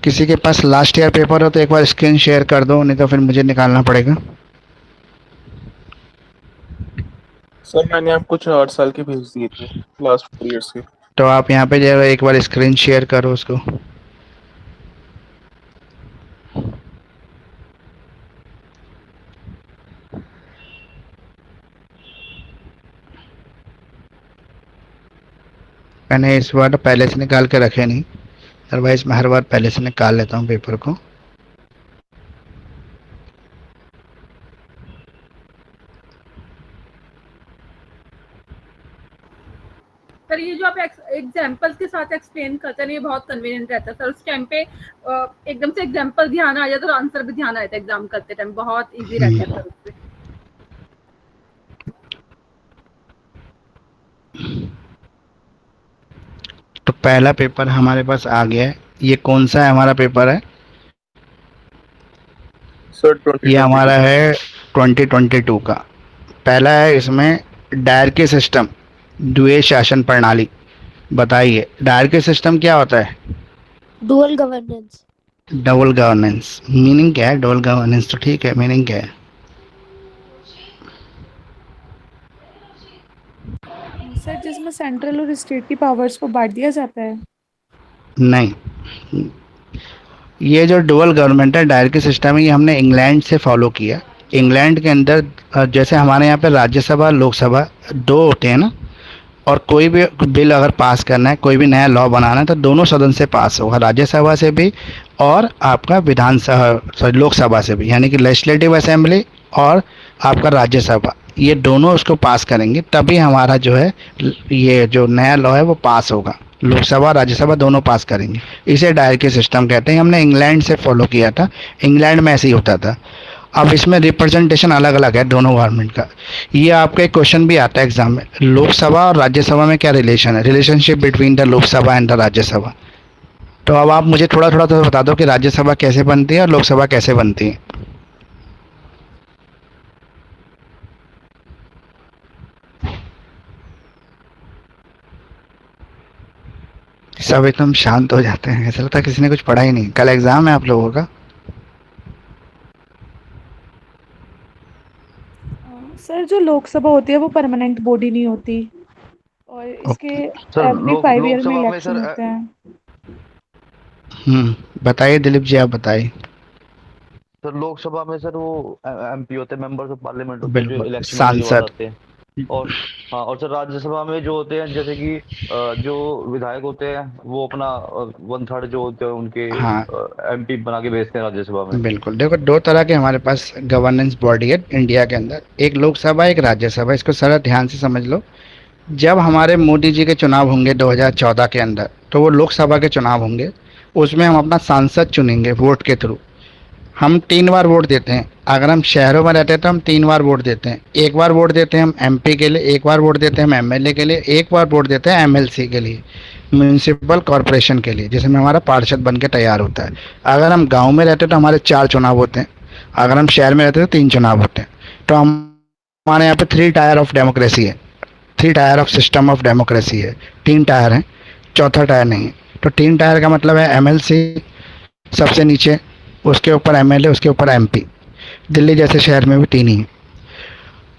किसी के पास लास्ट ईयर पेपर हो तो एक बार स्क्रीन शेयर कर दो, नहीं तो फिर मुझे निकालना पड़ेगा। सर मैंने आपको 4 साल की भेज दिए थे, लास्ट 4 ईयर्स की। तो आप यहाँ पे जो है एक बार स्क्रीन शेयर करो उसको। मैंने इस बार पहले से निकाल के रखे नहीं, अदरवाइज मैं हर बार पहले से निकाल लेता हूँ पेपर को। सर ये जो आप एग्जांपल्स के साथ एक्सप्लेन करते हैं ये बहुत कन्वीनियंट रहता है सर। उस टाइम पे एकदम से एग्जांपल ध्यान आ जाता है तो आंसर भी ध्यान आ जाता है एग्जाम करते टाइम, बहुत इजी रहता है सर उससे। तो पहला पेपर हमारे पास आ गया है। ये कौन सा है हमारा पेपर है? सर ये हमारा है 2022 का। पहला है इसमें डायरकी सिस्टम, द्वैध शासन प्रणाली। बताइए डायरकी सिस्टम क्या होता है? Dual governance. Double governance. Meaning क्या है डबल गवर्नेंस? तो ठीक है, मीनिंग क्या है? सर जिसमें सेंट्रल और स्टेट की पावर्स को बांट दिया जाता है। नहीं, ये जो डुअल गवर्नमेंट है, डायरकी सिस्टम है, ये हमने इंग्लैंड से फॉलो किया। इंग्लैंड के अंदर जैसे हमारे यहाँ पे राज्यसभा लोकसभा दो होते हैं ना, और कोई भी बिल अगर पास करना है, कोई भी नया लॉ बनाना है तो दोनों सदन से पास होगा, राज्यसभा से भी और आपका विधानसभा लोकसभा से भी, यानी कि लेजिस्लेटिव असेंबली और आपका राज्यसभा, ये दोनों उसको पास करेंगे तभी हमारा जो है ये जो नया लॉ है वो पास होगा। लोकसभा राज्यसभा दोनों पास करेंगे, इसे डायरकी सिस्टम कहते हैं। हमने इंग्लैंड से फॉलो किया था, इंग्लैंड में ऐसे ही होता था। अब इसमें रिप्रेजेंटेशन अलग अलग है दोनों गवर्नमेंट का। ये आपका एक क्वेश्चन भी आता है एग्जाम में, लोकसभा और राज्यसभा में क्या रिलेशन है, relationship between the Lok Sabha and the Rajya Sabha. तो अब आप मुझे थोड़ा थोड़ा तो बता दो कि राज्यसभा कैसे बनती है और लोकसभा कैसे बनती है। सब एकदम शांत हो जाते हैं, ऐसा लगता है किसी ने कुछ पढ़ा ही नहीं। कल एग्जाम है आप लोगों का। सर जो लोकसभा होती है वो परमानेंट बॉडी नहीं होती और इसके सर एवरी 5 ईयर में लोकसभा में इलेक्शन सर होते हैं। बताइए दिलीप जी, आप बताइए। सर लोकसभा में सर वो एमपी होते हैं, मेंबर्स ऑफ पार्लियामेंट होते हैं, जो बिल्कुल, इलेक्शन में निर्वाचित सांसद। आते हैं। और हाँ, और सर राज्यसभा में जो होते हैं, जैसे कि जो विधायक होते हैं वो अपना 1/3 जो होते हैं उनके हाँ एमपी बना के भेजते हैं राज्यसभा में। बिल्कुल, देखो दो तरह के हमारे पास गवर्नेंस बॉडी है इंडिया के अंदर, एक लोकसभा एक राज्यसभा। इसको सारा ध्यान से समझ लो। जब हमारे मोदी जी के चुनाव होंगे 2014 के अंदर, तो वो लोकसभा के चुनाव होंगे, उसमें हम अपना सांसद चुनेंगे वोट के थ्रू। हम 3 बार वोट देते हैं। अगर हम शहरों में रहते हैं तो हम 3 बार वोट देते हैं। एक बार वोट देते हैं हम एमपी के लिए, एक बार वोट देते हैं हम एमएलए के लिए, एक बार वोट देते हैं एमएलसी के लिए, म्यूनसिपल कॉरपोरेशन के लिए, जिसमें हमारा पार्षद बन के तैयार होता है। अगर हम गांव में रहते हैं तो हमारे 4 चुनाव होते हैं, अगर हम शहर में रहते हैं तो 3 चुनाव होते हैं। तो हमारे यहाँ पे 3 टायर ऑफ डेमोक्रेसी है, 3 tyre of system of democracy है। 3 टायर हैं, चौथा टायर नहीं है। तो 3 टायर का मतलब है एमएलसी सबसे नीचे, उसके ऊपर एमएलए, उसके ऊपर एमपी। दिल्ली जैसे शहर में भी 3 ही है।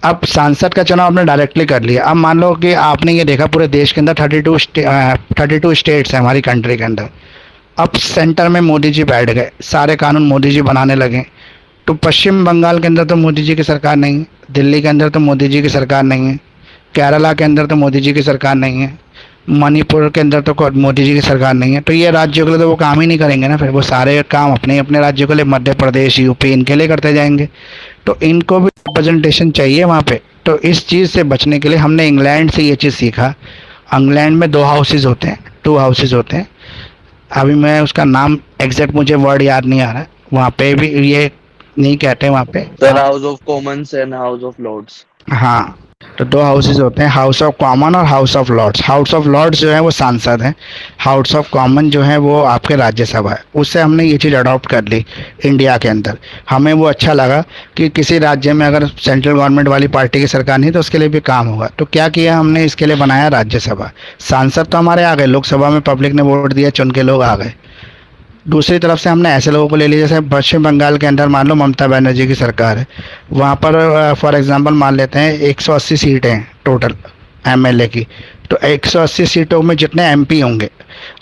अब सांसद का चुनाव आपने डायरेक्टली कर लिया। अब मान लो कि आपने ये देखा पूरे देश के अंदर 32 स्टेट्स हैं हमारी कंट्री के अंदर। अब सेंटर में मोदी जी बैठ गए, सारे कानून मोदी जी बनाने लगे। तो पश्चिम बंगाल के अंदर तो मोदी जी की सरकार नहीं है, दिल्ली के अंदर तो मोदी जी की सरकार नहीं है, केरला के अंदर तो मोदी जी की सरकार नहीं है, मणिपुर के अंदर तो मोदी जी की सरकार नहीं है। तो ये राज्यों के लिए तो वो काम ही नहीं करेंगे ना, फिर वो सारे काम अपने अपने राज्यों के लिए, मध्य प्रदेश यूपी इनके लिए करते जाएंगे। तो इनको भी रिप्रेजेंटेशन चाहिए वहाँ पे। तो इस चीज़ से बचने के लिए हमने इंग्लैंड से ये चीज़ सीखा। इंग्लैंड में 2 हाउसेज होते हैं, 2 हाउसेज होते हैं। अभी मैं उसका नाम एग्जैक्ट मुझे वर्ड याद नहीं आ रहा है। वहाँ पे भी ये नहीं कहते वहाँ पे, sir house of commons and house of lords. हाँ तो दो हाउसेज होते हैं, हाउस ऑफ कॉमन और house of lords. House of lords जो है वो सांसद हैं, हाउस ऑफ कॉमन जो है वो आपके राज्यसभा है। उससे हमने ये चीज़ अडॉप्ट कर ली इंडिया के अंदर। हमें वो अच्छा लगा कि किसी राज्य में अगर सेंट्रल गवर्नमेंट वाली पार्टी की सरकार नहीं तो उसके लिए भी काम होगा। तो क्या किया हमने, इसके लिए बनाया राज्यसभा। सांसद तो हमारे आ गए, लोकसभा में पब्लिक ने वोट दिया, चुन के लोग आ गए। दूसरी तरफ से हमने ऐसे लोगों को ले लिया, जैसे पश्चिम बंगाल के अंदर मान लो ममता बनर्जी की सरकार है, वहाँ पर फॉर एग्जांपल मान लेते हैं 180 सीटें हैं टोटल एमएलए की। तो 180 सीटों में जितने एमपी होंगे,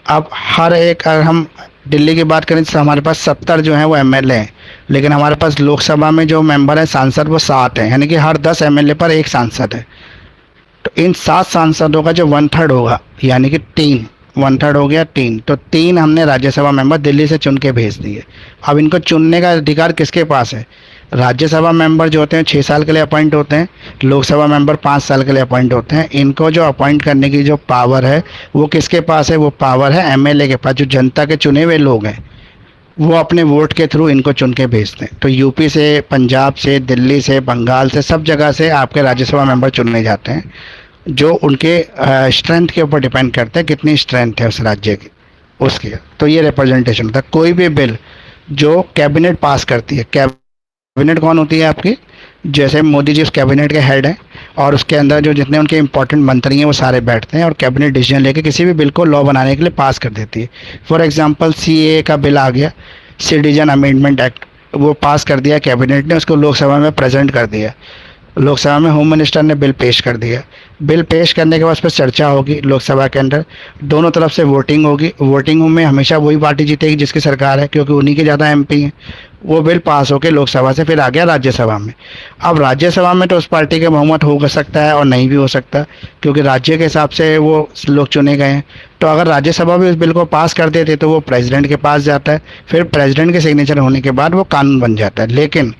अब हर एक, अगर हम दिल्ली की बात करें तो हमारे पास 70 जो हैं वो एमएलए हैं, लेकिन हमारे पास लोकसभा में जो मेंबर हैं सांसद वो 7 हैं, यानी कि हर 10 एमएलए पर एक सांसद है। तो इन 7 सांसदों का जो 1/3 होगा, यानी कि 3, 1/3 हो गया 3, तो 3 हमने राज्यसभा मेंबर दिल्ली से चुन के भेज दिए। अब इनको चुनने का अधिकार किसके पास है? राज्यसभा मेंबर जो होते हैं 6 साल के लिए अपॉइंट होते हैं, लोकसभा मेंबर 5 साल के लिए अपॉइंट होते हैं। इनको जो अपॉइंट करने की जो पावर है वो किसके पास है? वो पावर है एमएलए के पास, जो जनता के चुने हुए लोग हैं वो अपने वोट के थ्रू इनको चुन के भेजते हैं। तो यूपी से, पंजाब से, दिल्ली से, बंगाल से, सब जगह से आपके राज्यसभा मेंबर चुने जाते हैं, जो उनके स्ट्रेंथ के ऊपर डिपेंड करते हैं, कितनी स्ट्रेंथ है उस राज्य की, उसके। तो ये रिप्रेजेंटेशन होता है। कोई भी बिल जो कैबिनेट पास करती है, कैबिनेट कौन होती है आपकी? जैसे मोदी जी उस कैबिनेट के हेड हैं, और उसके अंदर जो जितने उनके इंपॉर्टेंट मंत्री हैं वो सारे बैठते हैं और कैबिनेट डिसीजन लेके किसी भी बिल को लॉ बनाने के लिए पास कर देती है। फॉर एग्जांपल सीएए का बिल आ गया, सिटीजन अमेंडमेंट एक्ट, वो पास कर दिया कैबिनेट ने, उसको लोकसभा में प्रेजेंट कर दिया। लोकसभा में होम मिनिस्टर ने बिल पेश कर दिया। बिल पेश करने के बाद उस पर चर्चा होगी लोकसभा के अंदर, दोनों तरफ से वोटिंग होगी। वोटिंग में हमेशा वही पार्टी जीतेगी जिसकी सरकार है, क्योंकि उन्हीं के ज़्यादा एमपी हैं। वो बिल पास होकर लोकसभा से फिर आ गया राज्यसभा में। अब राज्यसभा में तो उस पार्टी का बहुमत हो सकता है और नहीं भी हो सकता, क्योंकि राज्य के हिसाब से वो लोग चुने गए हैं। तो अगर राज्यसभा भी उस बिल को पास कर देते तो वो प्रेसिडेंट के पास जाता है, फिर प्रेसिडेंट के सिग्नेचर होने के बाद वो कानून बन जाता है। लेकिन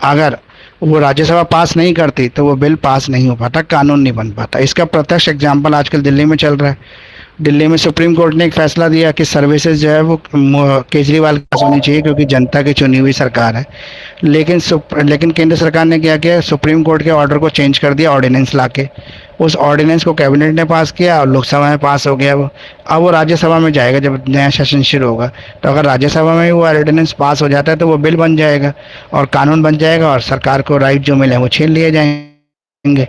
अगर वो राज्यसभा पास नहीं करती तो वो बिल पास नहीं हो पाता, कानून नहीं बन पाता। इसका प्रत्यक्ष एग्जाम्पल आजकल दिल्ली में चल रहा है। दिल्ली में सुप्रीम कोर्ट ने एक फैसला दिया कि सर्विसेज जो है वो केजरीवाल के पास होनी चाहिए, क्योंकि जनता की चुनी हुई सरकार है। लेकिन केंद्र सरकार ने क्या किया, सुप्रीम कोर्ट के ऑर्डर को चेंज कर दिया ऑर्डिनेंस लाके। उस ऑर्डिनेंस को कैबिनेट ने पास किया और लोकसभा में पास हो गया वो। अब वो राज्यसभा में जाएगा जब नया सेशन शुरू होगा। तो अगर राज्यसभा में वो ऑर्डिनेंस पास हो जाता है तो वो बिल बन जाएगा और कानून बन जाएगा, और सरकार को राइट जो मिले वो छीन लिए जाएंगे।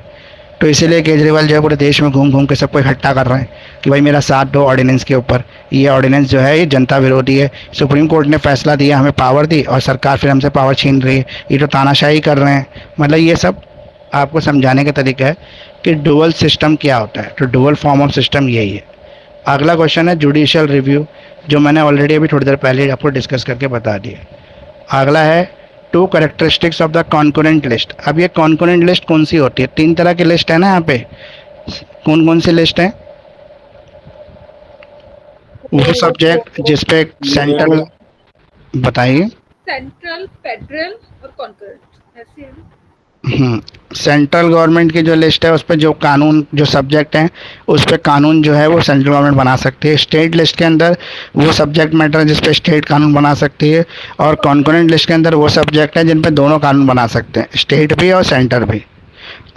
तो इसीलिए केजरीवाल जो है पूरे देश में घूम घूम के सबको इकट्ठा कर रहे हैं कि भाई मेरा साथ दो ऑर्डिनेंस के ऊपर। ये ऑर्डिनेंस जो है ये जनता विरोधी है। सुप्रीम कोर्ट ने फैसला दिया, हमें पावर दी, और सरकार फिर हमसे पावर छीन रही है। ये तो तानाशाही कर रहे हैं। मतलब ये सब आपको समझाने का तरीका है कि डुअल सिस्टम क्या होता है। तो डुअल फॉर्म ऑफ सिस्टम यही है। अगला क्वेश्चन है जुडिशियल रिव्यू, जो मैंने ऑलरेडी अभी थोड़ी देर पहले आपको डिस्कस करके बता दिया। अगला है 2 characteristics of the concurrent list. अब ये कॉन्करेंट लिस्ट कौन सी होती है? 3 तरह की लिस्ट है ना यहाँ पे। कौन कौन सी लिस्ट है? वो सब्जेक्ट जिसपे सेंट्रल, बताइए। सेंट्रल, फेडरल और कॉन्करेंट, ऐसे है ना? सेंट्रल गवर्नमेंट की जो लिस्ट है उस पर जो कानून, जो सब्जेक्ट हैं उस पर कानून जो है वो सेंट्रल गवर्नमेंट बना सकती है। स्टेट लिस्ट के अंदर वो सब्जेक्ट मैटर है जिस पे स्टेट कानून बना सकती है, और कॉन्करेंट लिस्ट के अंदर वो सब्जेक्ट है जिन पे दोनों कानून बना सकते हैं, स्टेट भी और सेंटर भी।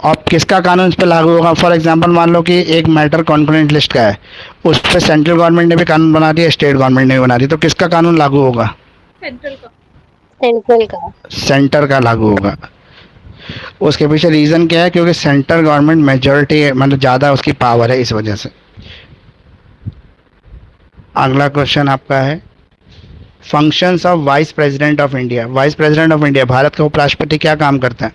और किसका कानून इस पर लागू होगा? फॉर एग्जांपल मान लो कि एक मैटर कॉन्करेंट लिस्ट का है, उस पर सेंट्रल गवर्नमेंट ने भी कानून बना दिया, स्टेट गवर्नमेंट ने भी बना दिया, तो किसका कानून लागू होगा? सेंट्रल का। सेंटर का लागू होगा। उसके पीछे रीज़न क्या है? क्योंकि सेंट्रल गवर्नमेंट मेजॉरिटी है, मतलब ज़्यादा उसकी पावर है, इस वजह से। अगला क्वेश्चन आपका है functions of vice president of India. Vice president of India, Bharat का उपराष्ट्रपति, क्या काम करता है?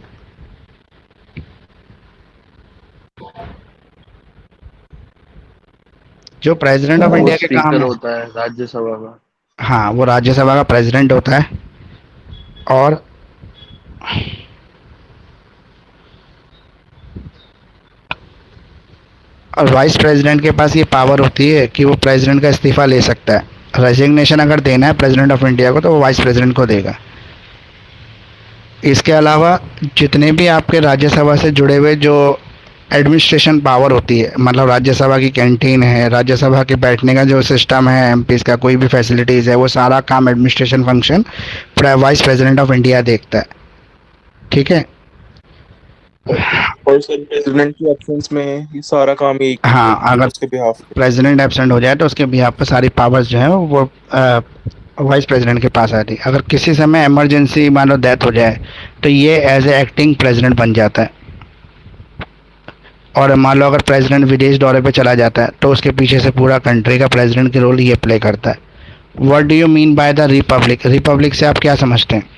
जो प्रेसिडेंट ऑफ इंडिया के काम होता है राज्यसभा का। हाँ, वो राज्यसभा का प्रेसिडेंट होता है। और वाइस प्रेसिडेंट के पास ये पावर होती है कि वो प्रेसिडेंट का इस्तीफा ले सकता है। रेजिग्नेशन अगर देना है प्रेसिडेंट ऑफ इंडिया को तो वो वाइस प्रेसिडेंट को देगा। इसके अलावा जितने भी आपके राज्यसभा से जुड़े हुए जो एडमिनिस्ट्रेशन पावर होती है, मतलब राज्यसभा की कैंटीन है, राज्यसभा के बैठने का जो सिस्टम है, एमपीज का कोई भी फैसिलिटीज़ है, वो सारा काम administration function vice president of India देखता है। ठीक है। और सर प्रेसिडेंट की एब्सेंस में ये सारा काम यही करते हाँ, हैं अगर उसके बिहाफ पे। प्रेसिडेंट एब्सेंट हो जाए तो उसके बिहाफ पे सारी पावर्स जो है वो वाइस प्रेसिडेंट के पास आती है। अगर किसी समय इमरजेंसी मान लो डेथ हो जाए तो ये एज ए एक्टिंग प्रेसिडेंट बन जाता है। और मान लो अगर प्रेसिडेंट विदेश दौरे पे चला जाता है तो उसके पीछे से पूरा कंट्री का प्रेसिडेंट की रोल ये प्ले करता है। What do you mean by the Republic? Republic से आप क्या समझते हैं?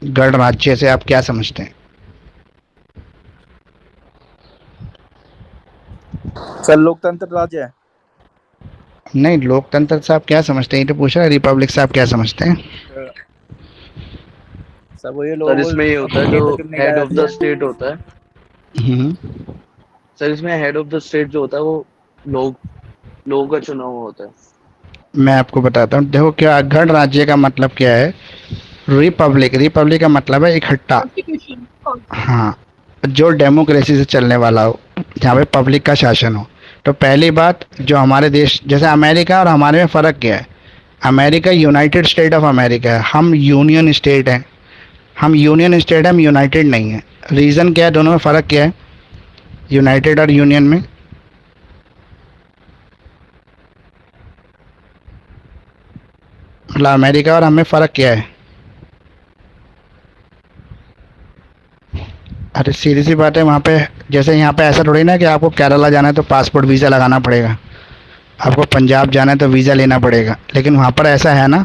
गणराज्य से आप क्या समझते हैं? सर लोकतंत्र राज्य है। नहीं, लोकतंत्र से आप क्या समझते हैं ये तो पूछ रहा है। रिपब्लिक से आप क्या समझते हैं? सर वो ये सर लोगों इसमें ये होता है को जो नेता चुनने की हेड ऑफ आजादी द है। स्टेट होता है। हम्म। सर इसमें हेड ऑफ द स्टेट जो होता है वो लोग लोगों का चुना हुआ होता है। मैं आपको बताता हूँ, देखो क्या गणराज्य का मतलब क्या है। रिपब्लिक, रिपब्लिक का मतलब है इकट्ठा। कॉन्स्टिट्यूशन। हाँ, जो डेमोक्रेसी से चलने वाला हो, जहाँ पे पब्लिक का शासन हो। तो पहली बात, जो हमारे देश जैसे अमेरिका और हमारे में फ़र्क क्या है? America United state of America है, हम यूनियन स्टेट हैं। हम यूनियन स्टेट हैं, हम यूनाइटेड नहीं है। रीज़न क्या है, दोनों में फ़र्क क्या है यूनाइटेड और यूनियन में? मतलब अमेरिका और हमें फ़र्क क्या है? अरे सीधी सी बात है, वहाँ पे जैसे यहाँ पे ऐसा थोड़ी ना कि आपको केरला जाना है तो पासपोर्ट वीज़ा लगाना पड़ेगा, आपको पंजाब जाना है तो वीज़ा लेना पड़ेगा। लेकिन वहाँ पर ऐसा है ना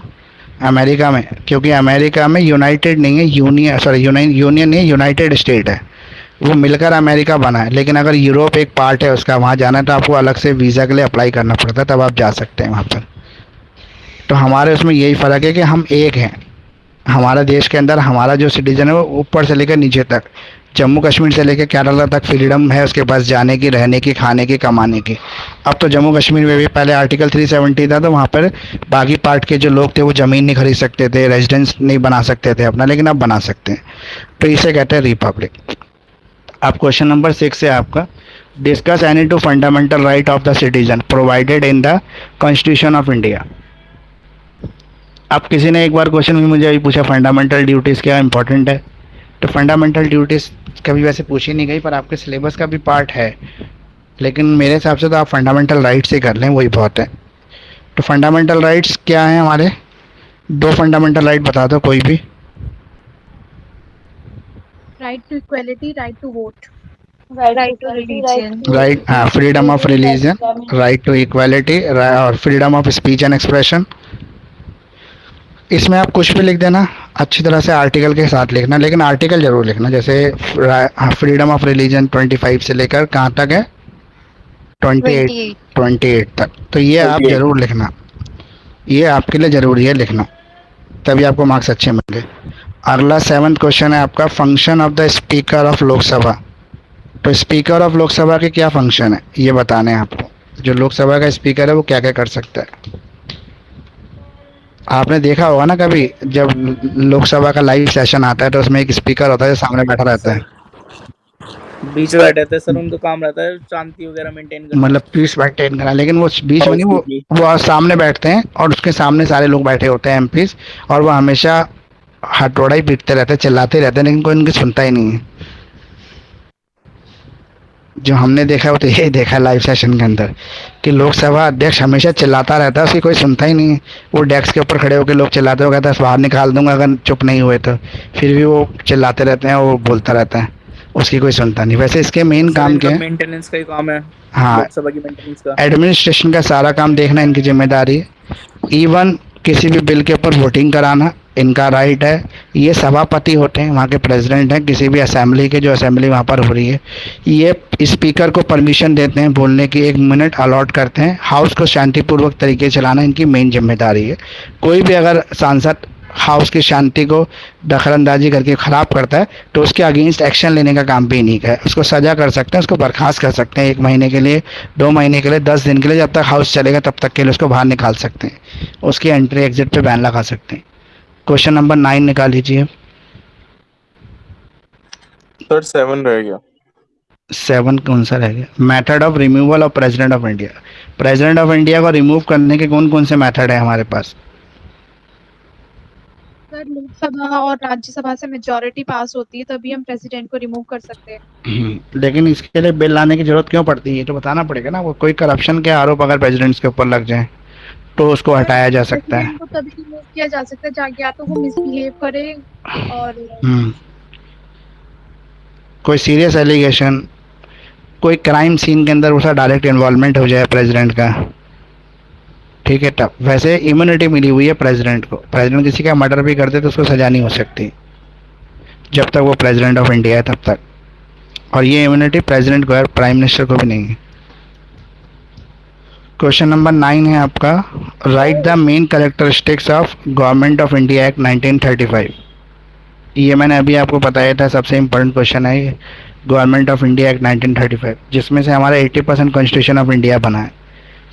अमेरिका में, क्योंकि अमेरिका में यूनाइटेड नहीं है, यूनियन सॉरी यूनियन नहीं, यूनाइटेड स्टेट है। वो मिलकर अमेरिका बना है। लेकिन अगर यूरोप एक पार्ट है उसका, वहाँ जाना है तो आपको अलग से वीज़ा के लिए अप्लाई करना पड़ता है, तब आप जा सकते हैं वहाँ पर। तो हमारे उसमें यही फ़र्क है कि हम एक हैं। हमारा देश के अंदर हमारा जो सिटीजन है वो ऊपर से लेकर नीचे तक, जम्मू कश्मीर से लेकर केरला तक फ्रीडम है उसके पास जाने की, रहने की, खाने की, कमाने की। अब तो जम्मू कश्मीर में भी पहले आर्टिकल 370 था, तो वहाँ पर बाकी पार्ट के जो लोग थे वो ज़मीन नहीं खरीद सकते थे, रेजिडेंस नहीं बना सकते थे अपना, लेकिन अब बना सकते हैं। तो इसे कहते हैं रिपब्लिक। अब क्वेश्चन नंबर 6 है आपका, discuss any two fundamental right of the citizen provided in the constitution of India. अब किसी ने एक बार क्वेश्चन भी मुझे अभी पूछा, फंडामेंटल ड्यूटीज़ क्या इंपॉर्टेंट है? तो फंडामेंटल ड्यूटीज़ कभी वैसे पूछी नहीं गई, पर आपके सिलेबस का भी पार्ट है। लेकिन मेरे हिसाब से तो आप फंडामेंटल राइट्स ही कर लें, वही बहुत है। तो फंडामेंटल राइट्स क्या हैं हमारे? दो फंडामेंटल राइट बता दो कोई भी। Right to equality, right to vote, Right to right to equality, religion. Right, हाँ, freedom of religion, right to equality और freedom of speech and expression. इसमें आप कुछ भी लिख देना, अच्छी तरह से आर्टिकल के साथ लिखना, लेकिन आर्टिकल जरूर लिखना। जैसे फ्रीडम ऑफ रिलीजन 25 से लेकर कहाँ तक है? 28 तक। तो ये आप 28 जरूर लिखना, ये आपके लिए ज़रूरी है लिखना, तभी आपको मार्क्स अच्छे मिलेंगे। अगला 7th क्वेश्चन है आपका, function of the speaker of Lok Sabha. तो स्पीकर ऑफ लोकसभा के क्या फंक्शन है ये बताने हैं आपको। जो लोकसभा का स्पीकर है वो क्या क्या कर सकता है? आपने देखा होगा ना कभी, जब लोकसभा का लाइव सेशन आता है तो उसमें एक स्पीकर होता है जो सामने बैठा रहता है, बीच में बैठे थे सर, उनका काम रहता है शांति वगैरह मेंटेन करना। मतलब पीस मेंटेन करना। लेकिन वो बीच में नहीं, हाउस की। वो सामने बैठते हैं और उसके सामने सारे लोग बैठे होते हैं एमपीज, और वो हमेशा हथौड़ा ही पीटते रहते हैं, चिल्लाते रहते हैं, लेकिन कोई उनकी सुनता ही नहीं है। जो हमने देखा है वो तो यही देखा है लाइव सेशन के अंदर, कि लोकसभा अध्यक्ष हमेशा चिल्लाता रहता है, उसकी कोई सुनता ही नहीं है। वो डेस्क के ऊपर खड़े होकर लोग चिल्लाते हो, कहता है बाहर निकाल दूंगा अगर चुप नहीं हुए तो। फिर भी वो चिल्लाते रहते हैं, वो बोलता रहता है, उसकी कोई सुनता नहीं। वैसे इसके मेन काम क्या है? मेंटेनेंस का ही काम है। हाँ, लोकसभा की मेंटेनेंस का, एडमिनिस्ट्रेशन का सारा काम देखना इनकी जिम्मेदारी है। इवन किसी भी बिल के ऊपर वोटिंग कराना इनका राइट है। ये सभापति होते हैं, वहाँ के प्रेसिडेंट हैं किसी भी असेंबली के, जो असेंबली वहाँ पर हो रही है। ये स्पीकर को परमिशन देते हैं बोलने की, 1 मिनट अलॉट करते हैं। हाउस को शांतिपूर्वक तरीके से चलाना इनकी मेन जिम्मेदारी है। कोई भी अगर सांसद हाउस की शांति को दखलंदाजी करके ख़राब करता है तो उसके अगेंस्ट एक्शन लेने का काम भी नहीं है। उसको सज़ा कर सकते हैं, उसको बर्खास्त कर सकते हैं 1 महीने के लिए, 2 महीने के लिए, 10 दिन के लिए, जब तक हाउस चलेगा तब तक के लिए उसको बाहर निकाल सकते हैं। उसकी एंट्री एग्जिट पे बैन लगा सकते हैं। क्वेश्चन नंबर 9 निकाल लीजिए। सर 7 रह गया। 7 कौन सा रह गया? Method of removal of president of India. President of India को रिमूव करने के कौन कौन से मेथड है हमारे पास? सर अगर लोकसभा और राज्यसभा से मेजोरिटी पास होती है तभी हम प्रेसिडेंट को रिमूव कर सकते हैं। लेकिन इसके लिए बिल लाने की जरूरत क्यों पड़ती है, ये तो बताना पड़ेगा ना। वो कोई करप्शन के आरोप अगर प्रेसिडेंट्स के ऊपर लग जाए तो उसको हटाया जा सकता है। प्रेसिडेंट को तभी रिमूव किया जा सकता है जहाँ या तो वो मिसबिहेव करे और कोई सीरियस एलिगेशन, कोई क्राइम सीन के अंदर उसका डायरेक्ट इन्वॉल्वमेंट हो जाए प्रेसिडेंट का, ठीक है, तब। वैसे इम्यूनिटी मिली हुई है प्रेसिडेंट को। प्रेसिडेंट किसी का मर्डर भी कर दे तो उसको सजा नहीं हो सकती जब तक वो प्रेसिडेंट ऑफ इंडिया है, तब तक। और ये इम्यूनिटी प्रेसिडेंट को है, प्राइम मिनिस्टर को भी नहीं है। क्वेश्चन नंबर 9 है आपका, right the main characteristics of government of India act 1935। ये मैंने अभी आपको बताया था, सबसे इम्पोर्टेंट क्वेश्चन है ये, गवर्नमेंट ऑफ इंडिया एक्ट 1935, जिसमें से हमारा 80% कॉन्स्टिट्यूशन ऑफ इंडिया बना है।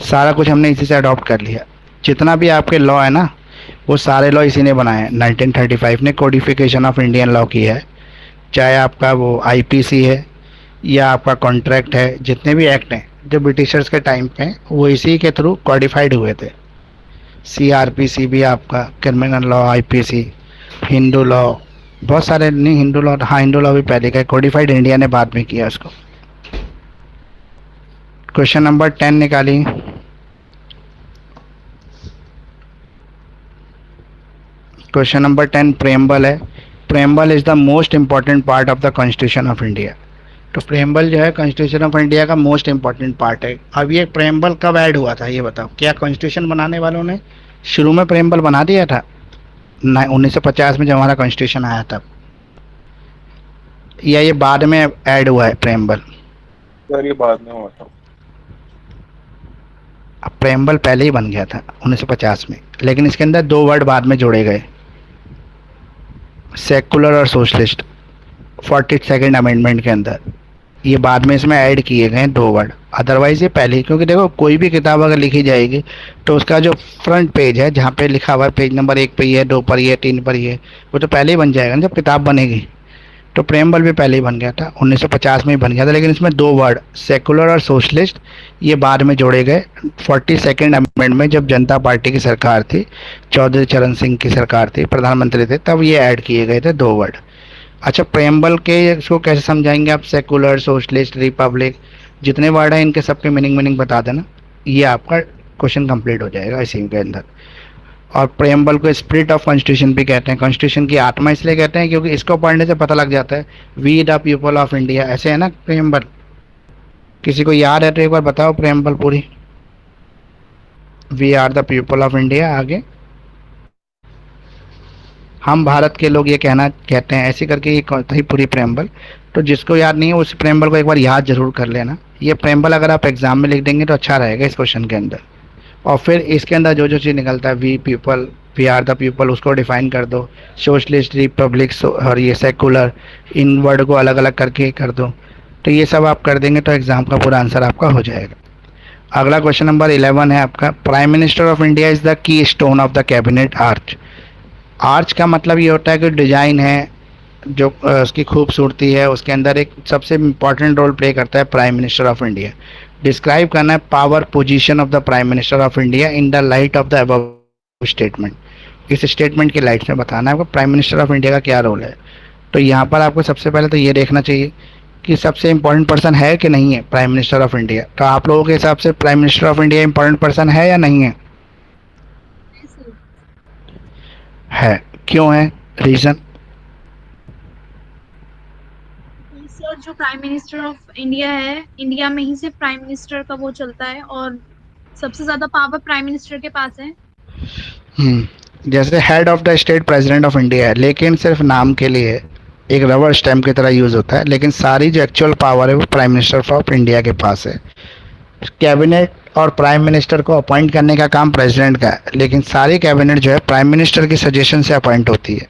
सारा कुछ हमने इसी से अडॉप्ट कर लिया। जितना भी आपके लॉ है ना, वो सारे लॉ इसी ने बनाए हैं। 1935 ने कोडिफिकेशन ऑफ इंडियन लॉ की है, चाहे आपका वो आईपीसी है या आपका कॉन्ट्रैक्ट है, जितने भी एक्ट हैं जो ब्रिटिशर्स के टाइम पे वो इसी के थ्रू कॉडिफाइड हुए थे। सीआरपीसी भी आपका, criminal law, IPC, Hindu law, बहुत सारे नहीं, हिंदू लॉ, हाँ हिंदू लॉ भी पहले का, कोडिफाइड इंडिया ने बाद में किया उसको। क्वेश्चन नंबर 10 निकाली। क्वेश्चन नंबर 10 प्रेम्बल है। Preamble is the most important part of the constitution of India. तो प्रेम्बल जो है कॉन्स्टिट्यूशन ऑफ इंडिया का मोस्ट इंपॉर्टेंट पार्ट है। अब ये प्रेम्बल कब ऐड हुआ था ये बताओ। क्या कॉन्स्टिट्यूशन बनाने वालों ने शुरू में प्रेम्बल बना दिया था 1950 में जब हमारा कॉन्स्टिट्यूशन आया तब, या ये बाद में ऐड हुआ है प्रेम्बल? सर ये बाद में हुआ था। प्रेम्बल पहले ही बन गया था 1950 में, लेकिन इसके अंदर 2 वर्ड बाद में जोड़े गए, सेकुलर और सोशलिस्ट, 42nd अमेंडमेंट के अंदर। ये बाद में इसमें ऐड किए गए 2 वर्ड, अदरवाइज ये पहले ही। क्योंकि देखो कोई भी किताब अगर लिखी जाएगी तो उसका जो फ्रंट पेज है जहाँ पे लिखा हुआ है पेज नंबर 1 पे ये, 2 पर ये, 3 पर ये, वो तो पहले ही बन जाएगा ना जब किताब बनेगी। तो प्रेम्बल भी पहले ही बन गया था, 1950 में ही बन गया था, लेकिन इसमें 2 वर्ड सेकुलर और सोशलिस्ट ये बाद में जोड़े गए 42nd अमेंडमेंट में, जब जनता पार्टी की सरकार थी, चौधरी चरण सिंह की सरकार थी, प्रधानमंत्री थे, तब ये ऐड किए गए थे 2 वर्ड। अच्छा, प्रेम्बल के इसको कैसे समझाएंगे आप? सेकुलर, सोशलिस्ट, रिपब्लिक, जितने वर्ड हैं इनके सबके मीनिंग बता देना, ये आपका क्वेश्चन कंप्लीट हो जाएगा इसी के अंदर। और प्रेम्बल को स्पिरिट ऑफ कॉन्स्टिट्यूशन भी कहते हैं। कॉन्स्टिट्यूशन की आत्मा इसलिए कहते हैं क्योंकि इसको पढ़ने से पता लग जाता है we the people of India, ऐसे है ना प्रेम्बल। किसी को याद है तो एक बार बताओ प्रेम्बल पूरी। We are the people of India, आगे हम भारत के लोग, ये कहते हैं, ऐसे करके ये पूरी प्रेम्बल। तो जिसको याद नहीं है उस प्रेम्बल को एक बार याद जरूर कर लेना। ये प्रेम्बल अगर आप एग्जाम में लिख देंगे तो अच्छा रहेगा इस क्वेश्चन के अंदर। और फिर इसके अंदर जो जो चीज़ निकलता है, we people, we are the people, उसको डिफाइन कर दो। सोशलिस्ट, रिपब्लिक और ये सेकुलर, इन वर्ड को अलग अलग करके कर दो। तो ये सब आप कर देंगे तो एग्जाम का पूरा आंसर आपका हो जाएगा। अगला क्वेश्चन नंबर 11 है आपका, prime minister of India is the key stone of the cabinet arch. Arch का मतलब ये होता है कि डिजाइन है जो उसकी खूबसूरती है, उसके अंदर एक सबसे इम्पॉर्टेंट रोल प्ले करता है prime minister of India. Describe करना है power position of the prime minister of India in the light of the above statement. इस स्टेटमेंट की लाइट में बताना है आपको प्राइम मिनिस्टर ऑफ इंडिया का क्या रोल है। तो यहाँ पर आपको सबसे पहले तो ये देखना चाहिए कि सबसे इम्पोर्टेंट पर्सन है कि नहीं है प्राइम मिनिस्टर ऑफ इंडिया। तो आप लोगों के हिसाब से prime minister of India important person है या नहीं है? है। क्यों है? रीजन? सर जो प्राइम मिनिस्टर ऑफ इंडिया है, इंडिया में ही सिर्फ प्राइम मिनिस्टर का वो चलता है और सबसे ज्यादा पावर प्राइम मिनिस्टर के पास है। जैसे head of the state president of India है, लेकिन सिर्फ नाम के लिए एक रबर स्टैम्प की तरह यूज होता है, लेकिन सारी जो एक्चुअल पावर है वो प्राइम मिनिस्टर ऑफ इंडिया के पास है। कैबिनेट और प्राइम मिनिस्टर को अपॉइंट करने का काम प्रेसिडेंट का है, लेकिन सारी कैबिनेट जो है प्राइम मिनिस्टर की सजेशन से अपॉइंट होती है।